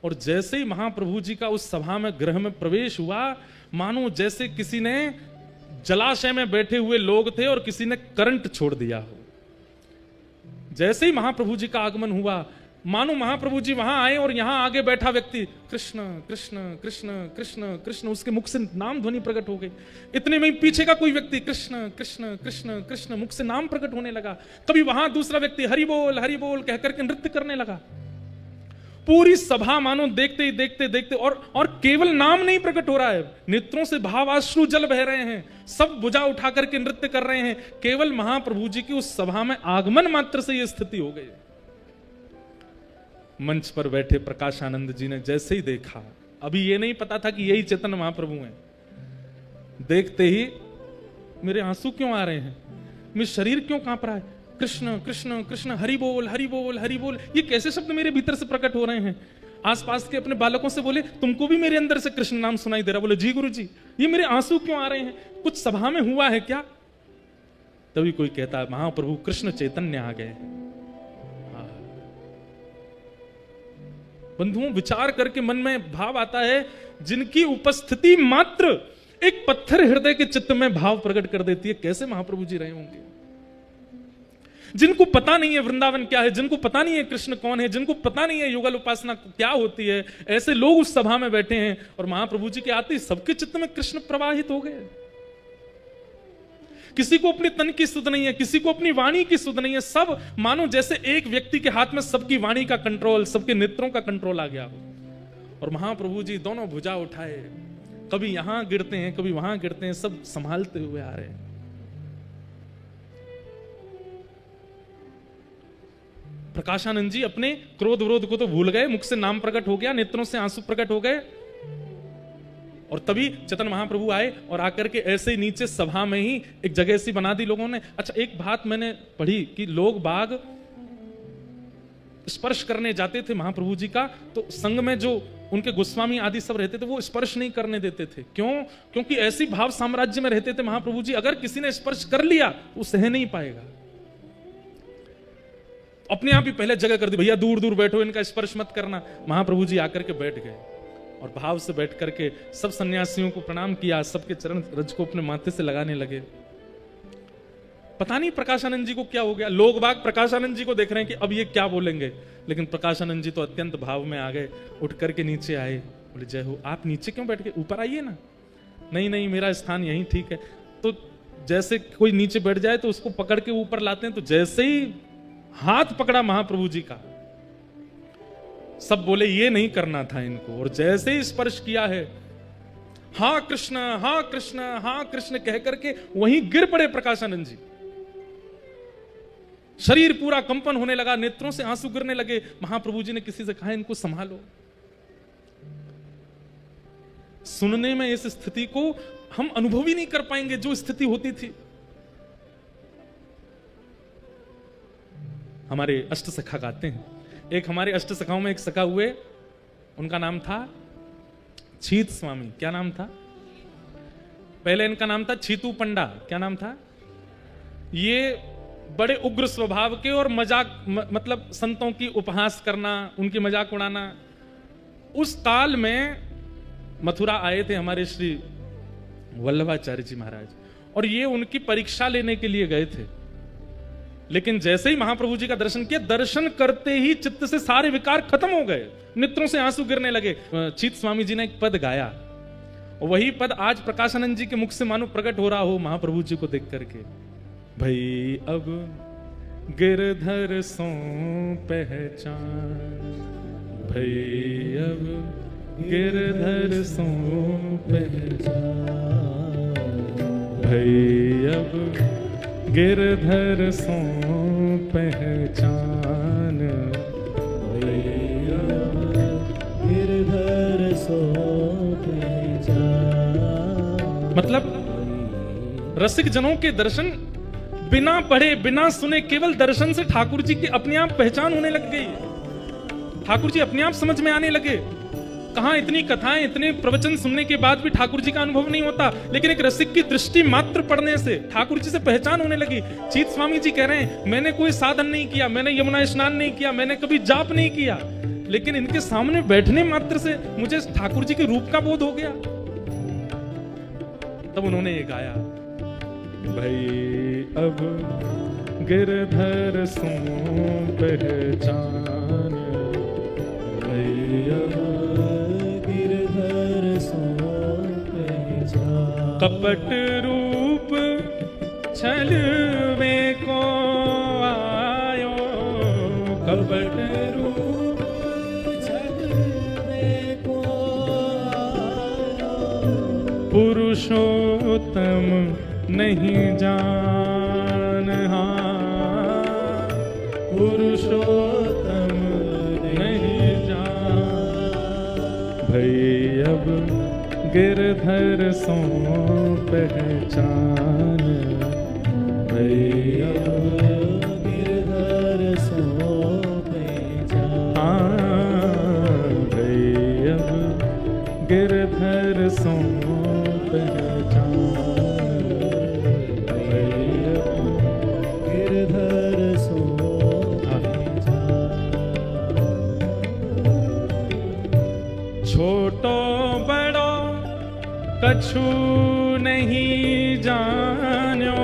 और जैसे ही महाप्रभु जी का उस सभा में गृह में प्रवेश हुआ, मानो जैसे किसी ने जलाशय में बैठे हुए लोग थे और किसी ने करंट छोड़ दिया हो। जैसे ही महाप्रभु जी का आगमन हुआ, मानो महाप्रभु जी वहां आए और यहां आगे बैठा व्यक्ति कृष्ण कृष्ण कृष्ण कृष्ण कृष्ण, उसके मुख से नाम ध्वनि प्रकट हो गई। इतने में पीछे का कोई व्यक्ति कृष्ण कृष्ण कृष्ण कृष्ण, मुख से नाम प्रकट होने लगा। कभी वहां दूसरा व्यक्ति हरि बोल कहकर के नृत्य करने लगा। पूरी सभा मानो देखते ही देखते देखते और केवल नाम नहीं प्रकट हो रहा है, नेत्रों से भावाश्रु जल बह रहे हैं, सब भुजा उठा करके नृत्य कर रहे हैं। केवल महाप्रभु जी की उस सभा में आगमन मात्र से यह स्थिति हो गई। मंच पर बैठे प्रकाशानंद जी ने जैसे ही देखा, अभी ये नहीं पता था कि यही चैतन्य महाप्रभु हैं, देखते ही मेरे आंसू क्यों आ रहे हैं, मेरा शरीर क्यों कांप रहा है, कृष्ण कृष्ण कृष्ण, हरि बोल हरि बोल हरि बोल, ये कैसे शब्द मेरे भीतर से प्रकट हो रहे हैं। आसपास के अपने बालकों से बोले, तुमको भी मेरे अंदर से कृष्ण नाम सुनाई दे रहा? बोले, जी गुरुजी, ये मेरे आंसू क्यों आ रहे हैं? कुछ सभा में हुआ है क्या? तभी कोई कहता है, महाप्रभु कृष्ण चैतन्य आ गए। बंधुओं, विचार करके मन में भाव आता है, जिनकी उपस्थिति मात्र एक पत्थर हृदय के चित्त में भाव प्रकट कर देती है, कैसे महाप्रभु जी रहे होंगे। जिनको पता नहीं है वृंदावन क्या है, जिनको पता नहीं है कृष्ण कौन है, जिनको पता नहीं है युगल उपासना क्या होती है, ऐसे लोग उस सभा में बैठे हैं और महाप्रभु जी के आते ही सबके चित्त में कृष्ण प्रवाहित हो गए। किसी को अपने तन की सुध नहीं है, किसी को अपनी वाणी की सुध नहीं है, सब मानो जैसे एक व्यक्ति के हाथ में सबकी वाणी का कंट्रोल, सबके नेत्रों का कंट्रोल आ गया हो। और महाप्रभु जी दोनों भुजा उठाए, कभी यहां गिरते हैं, कभी वहां गिरते हैं, सब संभालते हुए आ रहे हैं। प्रकाशानंद जी अपने क्रोध विरोध को तो भूल गए, मुख से नाम प्रकट हो गया, नेत्रों से आंसू प्रकट हो गए। और तभी चैतन्य महाप्रभु आए और आकर के ऐसे ही नीचे सभा में ही एक जगह सी बना दी लोगों ने। अच्छा, एक बात मैंने पढ़ी कि लोग बाग स्पर्श करने जाते थे महाप्रभु जी का, तो संग में जो उनके गोस्वामी आदि सब रहते थे वो स्पर्श नहीं करने देते थे। क्यों? क्योंकि ऐसी भाव साम्राज्य में रहते थे महाप्रभु जी, अगर किसी ने स्पर्श कर लिया वो सह नहीं पाएगा। अपने आप ही पहले जगह कर दी, भैया दूर दूर बैठो, इनका स्पर्श मत करना। महाप्रभु जी आकर के बैठ गए और भाव से बैठ करके सब सन्यासियों को प्रणाम किया, सबके चरण रज को अपने माथे से लगाने लगे। पता नहीं प्रकाशानंद जी को क्या हो गया, लोग बाग प्रकाशानंद जी को देख रहे हैं कि अब ये क्या बोलेंगे, लेकिन प्रकाशानंद जी तो अत्यंत भाव में आ गए, उठ करके नीचे आए, बोले जय हो। आप नीचे क्यों बैठ गए, ऊपर आइए ना। नहीं नहीं, मेरा स्थान यहीं ठीक है। तो जैसे कोई नीचे बैठ जाए तो उसको पकड़ के ऊपर लाते हैं, तो जैसे ही हाथ पकड़ा महाप्रभु जी का, सब बोले ये नहीं करना था इनको, और जैसे ही स्पर्श किया है, हाँ कृष्ण हाँ कृष्ण हाँ कृष्ण कह करके वहीं गिर पड़े प्रकाशानंद जी। शरीर पूरा कंपन होने लगा, नेत्रों से आंसू गिरने लगे। महाप्रभु जी ने किसी से कहा इनको संभालो। सुनने में इस स्थिति को हम अनुभव ही नहीं कर पाएंगे जो स्थिति होती थी। हमारे अष्ट सखा गाते हैं, एक हमारे अष्ट सखाओं में एक सखा हुए, उनका नाम था छीत स्वामी। क्या नाम था? पहले इनका नाम था छीतू पंडा। क्या नाम था? ये बड़े उग्र स्वभाव के और मजाक मतलब संतों की उपहास करना, उनकी मजाक उड़ाना। उस काल में मथुरा आए थे हमारे श्री वल्लभाचार्य जी महाराज, और ये उनकी परीक्षा लेने के लिए गए थे। लेकिन जैसे ही महाप्रभु जी का दर्शन किया, दर्शन करते ही चित्त से सारे विकार खत्म हो गए, नेत्रों से आंसू गिरने लगे। चीत स्वामी जी ने एक पद गाया, और वही पद आज प्रकाशानंद जी के मुख से मानो प्रकट हो रहा हो महाप्रभु जी को देख करके। भई अब गिरधर सो पहचान, भई अब गिरधर सो पहचान, भई अब गिरधर सो पहचान, भई अब गिरधर सो पहचान। मतलब रसिक जनों के दर्शन बिना पढ़े बिना सुने, केवल दर्शन से ठाकुर जी की अपने आप पहचान होने लग गई। ठाकुर जी अपने आप समझ में आने लगे। कहां इतनी कथाएं, इतने प्रवचन सुनने के बाद भी ठाकुर जी का अनुभव नहीं होता, लेकिन एक रसिक की दृष्टि मात्र पढ़ने से ठाकुर जी से पहचान होने लगी। चीत स्वामी जी कह रहे हैं, मैंने कोई साधन नहीं किया, मैंने यमुना स्नान नहीं किया, मैंने कभी जाप नहीं किया, लेकिन इनके सामने बैठने मात्र से मुझे ठाकुर जी के रूप का बोध हो गया। तब उन्होंने ये गाया, भई अब गिरधर सो पहचान, भई अब गिरधर सो पहचान। कपट रूप छलवे को आयो, कपट रूप छलवे को आयो, पुरुषोत्तम नहीं जान, हाँ पुरुषोत्तम नहीं जान। भई अब गिरधर सो पहचान, भई अब गिरधर सो पहचान, कछु नहीं जान्यो,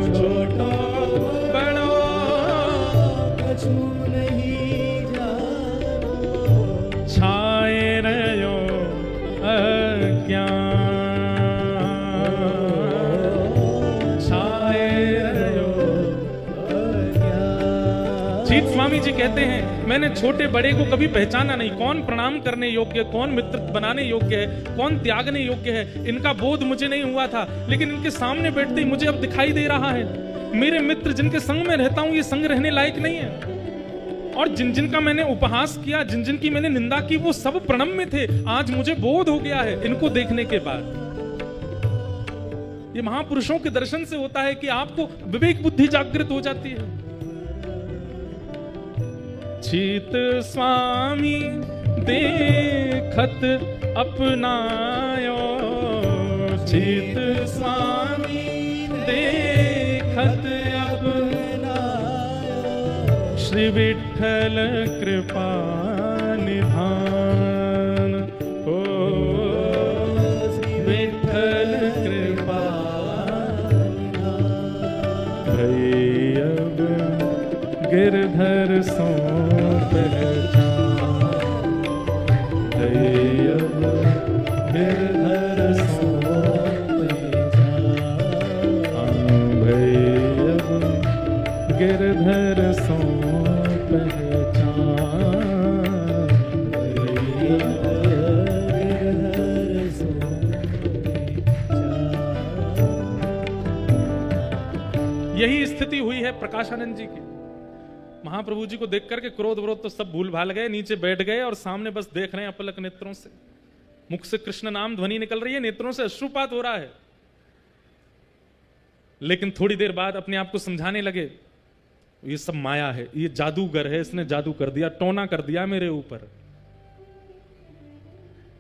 छोटो बड़ो कछु नहीं जानो, छाए रहो अज्ञान, छाए रहो अज्ञान। जीत स्वामी जी कहते हैं मैंने छोटे बड़े को कभी पहचाना नहीं, कौन प्रणाम करने योग्य, कौन मित्र बनाने योग्य है, कौन त्यागने योग्य है, इनका बोध मुझे नहीं हुआ था। लेकिन इनके सामने बैठते ही मुझे अब दिखाई दे रहा है, मेरे मित्र जिनके संग में रहता हूं ये संग रहने लायक नहीं है, और जिन जिन का मैंने उपहास किया, जिन जिन की मैंने निंदा की, वो सब प्रणम्य थे। आज मुझे बोध हो गया है इनको देखने के बाद। ये महापुरुषों के दर्शन से होता है कि आपको विवेक बुद्धि जागृत हो जाती है। जीत स्वामी देखत अपनायो, जीत स्वामी देखत अपनायो, श्री विठ्ठल कृपा निधान, ओ विठ्ठल कृपा भई अब गिरधर सो गिरधर सो यही स्थिति हुई है प्रकाशानंद जी की। महाप्रभु जी को देख करके क्रोध विरोध तो सब भूल भाल गए, नीचे बैठ गए और सामने बस देख रहे हैं अपलक नेत्रों से। मुख से कृष्ण नाम ध्वनि निकल रही है, नेत्रों से अश्रुपात हो रहा है। लेकिन थोड़ी देर बाद अपने आप को समझाने लगे, ये सब माया है, ये जादूगर है, इसने जादू कर दिया, टोना कर दिया मेरे ऊपर।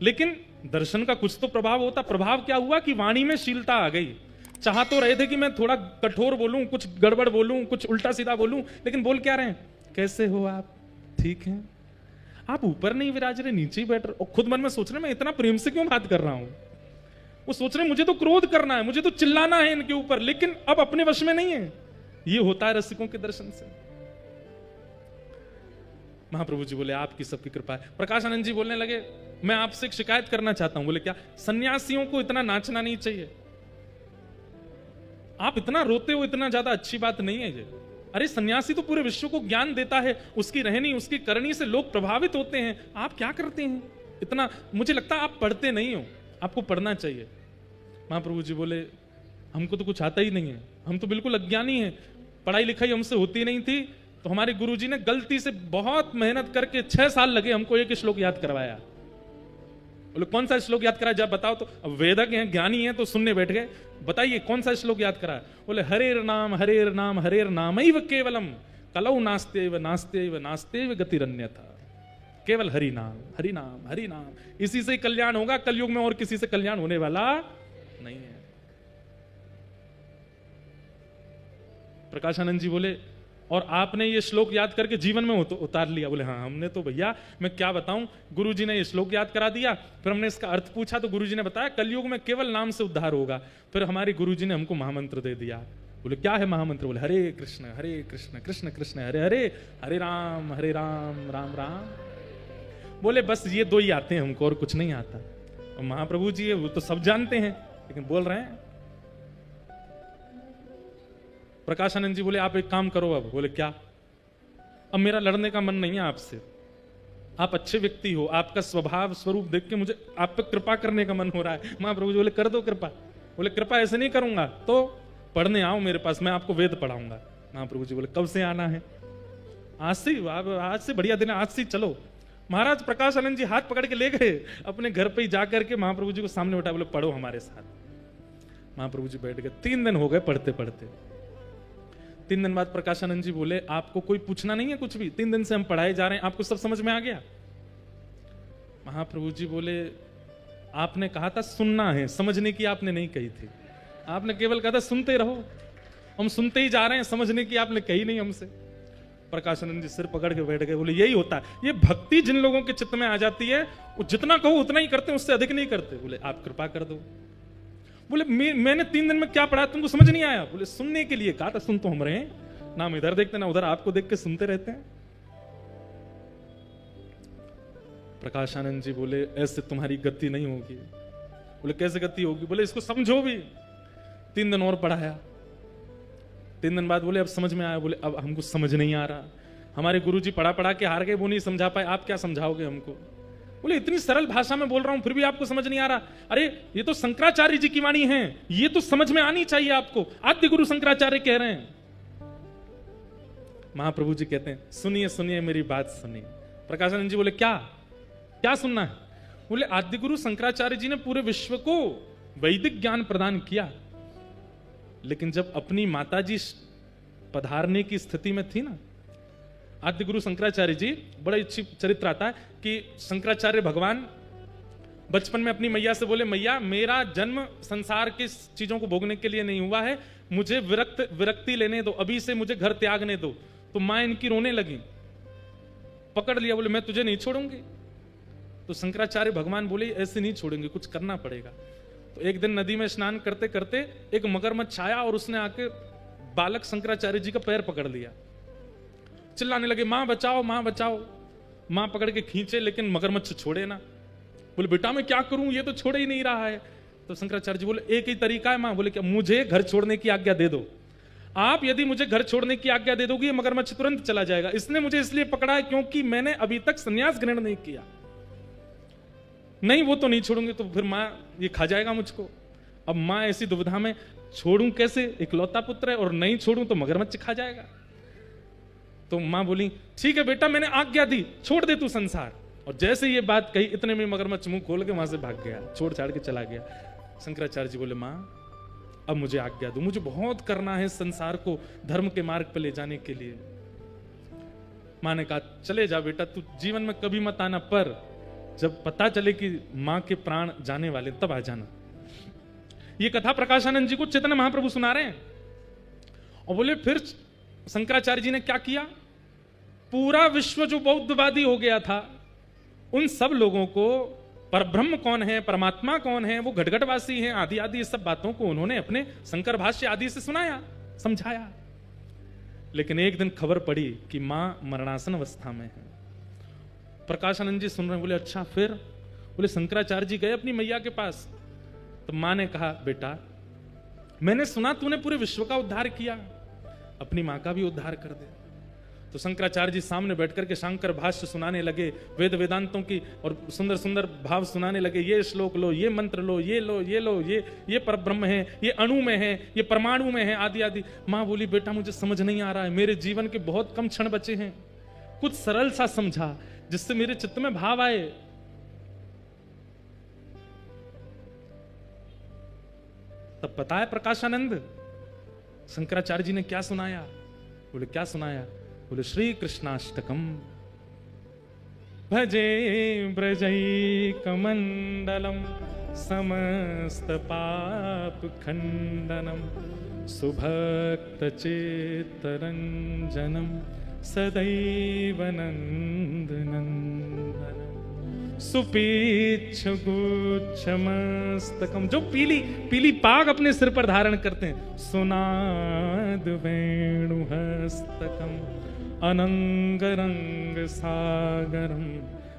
लेकिन दर्शन का कुछ तो प्रभाव होता। प्रभाव क्या हुआ कि वाणी में शीलता आ गई। चाह तो रहे थे कि मैं थोड़ा कठोर बोलूं, कुछ गड़बड़ बोलूं, कुछ उल्टा सीधा बोलूं, लेकिन बोल क्या रहे हैं, कैसे हो आप, ठीक हैं, आप ऊपर नहीं विराज रहे, नीचे ही बैठ रहे। और खुद मन में सोच रहे मैं इतना प्रेम से क्यों बात कर रहा हूं। वो सोच रहे मुझे तो क्रोध करना है, मुझे तो चिल्लाना है इनके ऊपर, लेकिन अब अपने वश में नहीं है। ये होता है रसिकों के दर्शन से। महाप्रभु जी बोले आपकी सबकी कृपा है। प्रकाशानंद जी बोलने लगे मैं आपसे एक शिकायत करना चाहता हूं। बोले क्या? सन्यासियों को इतना नाचना नहीं चाहिए, आप इतना रोते हो, इतना ज्यादा अच्छी बात नहीं है ये। अरे सन्यासी तो पूरे विश्व को ज्ञान देता है, उसकी रहनी उसकी करनी से लोग प्रभावित होते हैं, आप क्या करते हैं इतना? मुझे लगता है आप पढ़ते नहीं हो, आपको पढ़ना चाहिए। महाप्रभु जी बोले हमको तो कुछ आता ही नहीं है, हम तो बिल्कुल अज्ञानी हैं, पढ़ाई लिखाई हमसे होती नहीं थी, तो हमारे गुरुजी ने गलती से बहुत मेहनत करके 6 साल लगे हमको एक श्लोक याद करवाया। बोले कौन सा श्लोक याद करा, जब बताओ तो। अब वेदक हैं, ज्ञानी हैं, तो सुनने बैठ गए, बताइए कौन सा श्लोक याद करा। बोले हरेर नाम हरेर नाम हरेर नामैव केवलम कलौ नास्तेव नास्तेव नास्तेव गतिरन्यथा। केवल हरि नाम हरि नाम हरि नाम, इसी से कल्याण होगा, कलयुग में और किसी से कल्याण होने वाला नहीं है। प्रकाशानंद जी बोले और आपने ये श्लोक याद करके जीवन में उतार लिया? बोले हाँ हमने तो भैया, मैं क्या बताऊं, गुरुजी ने ये श्लोक याद करा दिया, फिर हमने इसका अर्थ पूछा तो गुरुजी ने बताया कलयुग में केवल नाम से उद्धार होगा। फिर हमारे गुरुजी ने हमको महामंत्र दे दिया। बोले क्या है महामंत्र? बोले हरे कृष्ण कृष्ण कृष्ण हरे हरे, हरे राम राम राम। बोले बस ये 2 ही आते हैं हमको, और कुछ नहीं आता। और महाप्रभु जी वो तो सब जानते हैं, लेकिन बोल रहे हैं। प्रकाशानंद जी बोले आप एक काम करो अब। बोले क्या? अब मेरा लड़ने का मन नहीं है आपसे, आप अच्छे व्यक्ति हो, आपका स्वभाव स्वरूप देख के मुझे आप पे कृपा करने का मन हो रहा है। महाप्रभु जी बोले कर दो कृपा। बोले कृपा ऐसे नहीं करूंगा, तो पढ़ने आओ मेरे पास, मैं आपको वेद पढ़ाऊंगा। महाप्रभु जी बोले कब से आना है? आज से बढ़िया दिन है, आज से चलो। महाराज प्रकाशानंद जी हाथ पकड़ के ले गए अपने घर पे ही जाकर के महाप्रभु जी को सामने बैठा, बोले पढ़ो हमारे साथ। महाप्रभु जी बैठ गए। 3 दिन हो गए पढ़ते पढ़ते। 3 दिन बाद प्रकाशानंद जी बोले आपको कोई पूछना नहीं है कुछ भी, 3 दिन से हम पढ़ाए जा रहे हैं, आपको सब समझ में आ गया? महाप्रभु जी बोले आपने कहा था सुनना है, समझने की आपने नहीं कही थी, आपने केवल कहा था सुनते रहो, हम सुनते ही जा रहे हैं, समझने की आपने कही नहीं हमसे। प्रकाशानंद जी सिर पकड़ के बैठ गए। बोले यही होता है, ये भक्ति जिन लोगों के चित्त में आ जाती है वो जितना कहो उतना ही करते हैं, उससे अधिक नहीं करते। बोले आप कृपा कर दो। बोले मैंने 3 दिन में क्या पढ़ा तुमको समझ नहीं आया? बोले सुनने के लिए कहा था, सुन तो हम रहे हैं ना, हम इधर देखते ना उधर, आपको देख के सुनते रहते हैं। प्रकाशानंद जी बोले ऐसे तुम्हारी गति नहीं होगी। बोले कैसे गति होगी? बोले इसको समझो भी। 3 दिन और पढ़ाया। 3 दिन बाद बोले अब समझ में आया। बोले अब हमको समझ नहीं आ रहा, हमारे गुरुजी पढ़ा पढ़ा के हार गए, वो नहीं समझा पाए, आप क्या समझाओगे हमको? बोले इतनी सरल भाषा में बोल रहा हूं फिर भी आपको समझ नहीं आ रहा। अरे ये तो शंकराचार्य जी की वाणी है, ये तो समझ में आनी चाहिए आपको, आद्य गुरु शंकराचार्य कह रहे हैं। महाप्रभु जी कहते हैं सुनिए सुनिए मेरी बात सुनिए। प्रकाशानंद जी बोले क्या क्या सुनना है? बोले आद्य गुरु शंकराचार्य जी ने पूरे विश्व को वैदिक ज्ञान प्रदान किया, लेकिन जब अपनी माताजी पधारने की स्थिति में थी ना, आद्य गुरु शंकराचार्य जी, बड़ा अच्छी चरित्र आता है कि शंकराचार्य भगवान बचपन में अपनी मैया से बोले मैया मेरा जन्म संसार की चीजों को भोगने के लिए नहीं हुआ है, मुझे विरक्ति लेने दो, अभी से मुझे घर त्यागने दो। तो मां इनकी रोने लगी, पकड़ लिया, बोले मैं तुझे नहीं छोड़ूंगी। तो शंकराचार्य भगवान बोले ऐसे नहीं छोड़ेंगे, कुछ करना पड़ेगा। तो एक दिन नदी में स्नान करते करते एक मगरमच्छ आया और उसने आके बालक शंकराचार्य जी का पैर पकड़ लिया। चिल्लाने लगे मां बचाओ मां बचाओ। मां पकड़ के खींचे लेकिन मगरमच्छ छोड़े ना। बोले बेटा मैं क्या करूं, ये तो छोड़ ही नहीं रहा है। तो शंकराचार्य जी बोले एक ही तरीका है मां। बोले क्या? मुझे घर छोड़ने की आज्ञा दे दो। आप यदि मुझे घर छोड़ने की आज्ञा दे दोगे, ये मगरमच्छ तुरंत चला जाएगा। इसने मुझे इसलिए पकड़ा है क्योंकि मैंने अभी तक संन्यास ग्रहण नहीं किया। नहीं वो तो नहीं छोड़ूंगी, तो फिर मां ये खा जाएगा मुझको। अब मां ऐसी दुविधा में, छोड़ूं कैसे, इकलौता पुत्र है, और नहीं छोड़ूं तो मगरमच्छ खा जाएगा। तो मां बोली ठीक है बेटा मैंने आज्ञा दी, छोड़ दे तू संसार। और जैसे ये बात कही इतने में मगरमच्छ मुंह खोल के वहां से भाग गया, छोड़ छाड़ के चला गया। शंकराचार्य जी बोले मां अब मुझे आज्ञा दो, मुझे बहुत करना है संसार को धर्म के मार्ग पर ले जाने के लिए। मां ने कहा चले जा बेटा, तू जीवन में कभी मत आना, पर जब पता चले कि मां के प्राण जाने वाले तब आ जाना। ये कथा प्रकाशानंद जी को चैतन्य महाप्रभु सुना रहे हैं। और बोले फिर शंकराचार्य जी ने क्या किया, पूरा विश्व जो बौद्धवादी हो गया था उन सब लोगों को परब्रह्म कौन है, परमात्मा कौन है, वो घटघटवासी हैं, आदि आदि इस सब बातों को उन्होंने अपने शंकर भाष्य आदि से सुनाया, समझाया। लेकिन एक दिन खबर पड़ी कि मां मरणासन अवस्था में है। प्रकाशानंद जी सुन रहे हैं, बोले अच्छा फिर? बोले शंकराचार्य जी गए अपनी मैया के पास। तो मां ने कहा बेटा मैंने सुना तूने पूरे विश्व का उद्धार किया, अपनी मां का भी उद्धार कर दे। तो शंकराचार्य जी सामने बैठकर के शंकर भाष्य सुनाने लगे, वेद वेदांतों की, और सुंदर सुंदर भाव सुनाने लगे। ये श्लोक लो, ये मंत्र लो, ये लो, ये लो, ये परब्रह्म है, ये अणु में है, ये परमाणु में है, आदि आदि। मां बोली बेटा मुझे समझ नहीं आ रहा है, मेरे जीवन के बहुत कम क्षण बचे हैं, कुछ सरल सा समझा जिससे मेरे चित्त में भाव आए। तब पता है प्रकाशानंद शंकराचार्य जी ने क्या सुनाया? बोले क्या सुनाया? बोले श्री कृष्णाष्टकम भजे ब्रजैकमण्डलम समस्त पाप खंडनम सुभक्त चित्तरंजनम सदैव नंदनंदनम सुपीच्छ गुच्छमस्तकम, जो पीली पीली पाग अपने सिर पर धारण करते हैं, सुनाद वेणुहस्तकम अनंग रंग सागरम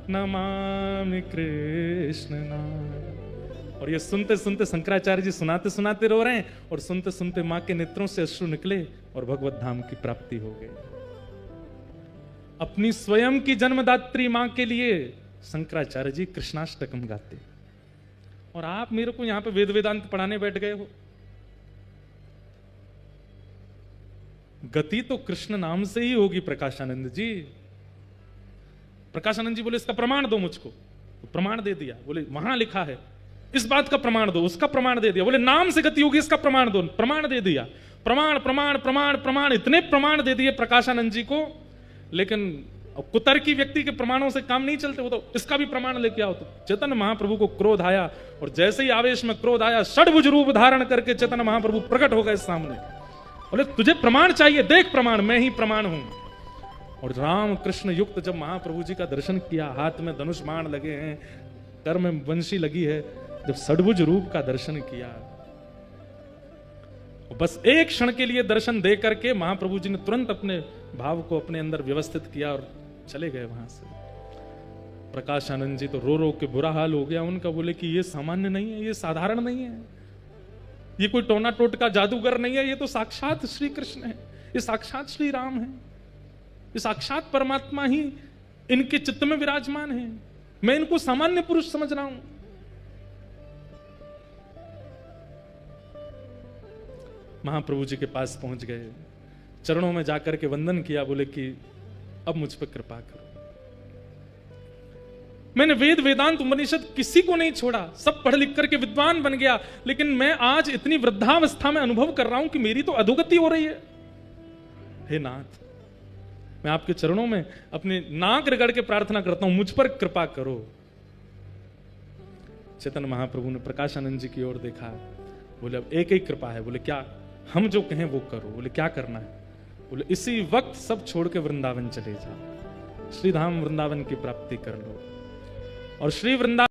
नमामि कृष्ण नाम। और ये सुनते सुनते शंकराचार्य जी सुनाते सुनाते रो रहे हैं, और सुनते सुनते मां के नेत्रों से अश्रु निकले और भगवत धाम की प्राप्ति हो गई। अपनी स्वयं की जन्मदात्री मां के लिए शंकराचार्य जी कृष्णाष्टकम गाते, और आप मेरे को यहां पे वेद वेदांत पढ़ाने बैठ गए हो। गति तो कृष्ण नाम से ही होगी प्रकाशानंद जी। प्रकाशानंद जी बोले इसका प्रमाण दो मुझको। तो प्रमाण दे दिया। बोले वहां लिखा है, इस बात का प्रमाण दो, उसका प्रमाण दे दिया। बोले नाम से गति होगी, इसका प्रमाण दो, प्रमाण दे दिया। प्रमाण प्रमाण प्रमाण प्रमाण, इतने प्रमाण दे दिए प्रकाशानंद जी को। लेकिन कुतर्की व्यक्ति के प्रमाणों से काम नहीं चलते, वो तो इसका भी प्रमाण लेके आओ। तो चैतन्य महाप्रभु को क्रोध आया, और जैसे ही आवेश में क्रोध आया, षड्भुज रूप धारण करके चैतन्य महाप्रभु प्रकट हो गए सामने। बोले तुझे प्रमाण चाहिए, देख प्रमाण, मैं ही प्रमाण हूं। और राम कृष्ण युक्त जब महाप्रभु जी का दर्शन किया, हाथ में धनुष बाण लगे हैं, कर में वंशी लगी है, जब षड्भुज रूप का दर्शन किया, बस एक क्षण के लिए दर्शन दे करके महाप्रभु जी ने तुरंत अपने भाव को अपने अंदर व्यवस्थित किया और चले गए वहां से। प्रकाश आनंद जी तो रो रो के बुरा हाल हो गया उनका, बोले कि ये सामान्य नहीं है, ये साधारण नहीं है, ये कोई टोना टोटका जादूगर नहीं है, ये तो साक्षात श्री कृष्ण है, ये साक्षात श्री राम है, ये साक्षात परमात्मा ही इनके चित्त में विराजमान है, मैं इनको सामान्य पुरुष समझ रहा हूं। महाप्रभु जी के पास पहुंच गए, चरणों में जाकर के वंदन किया, बोले कि अब मुझ पर कृपा करो। मैंने वेद वेदांत उपनिषद किसी को नहीं छोड़ा, सब पढ़ लिख करके विद्वान बन गया, लेकिन मैं आज इतनी वृद्धावस्था में अनुभव कर रहा हूं कि मेरी तो अधोगति हो रही है। हे नाथ, मैं आपके चरणों में अपने नाक रगड़ के प्रार्थना करता हूं, मुझ पर कृपा करो। चैतन्य महाप्रभु ने प्रकाशानंद जी की ओर देखा, बोले अब एक ही कृपा है। बोले क्या? हम जो कहें वो करो। बोले क्या करना है? बोले इसी वक्त सब छोड़ के वृंदावन चले जाओ, श्रीधाम वृंदावन की प्राप्ति कर लो। और श्री वृंदावन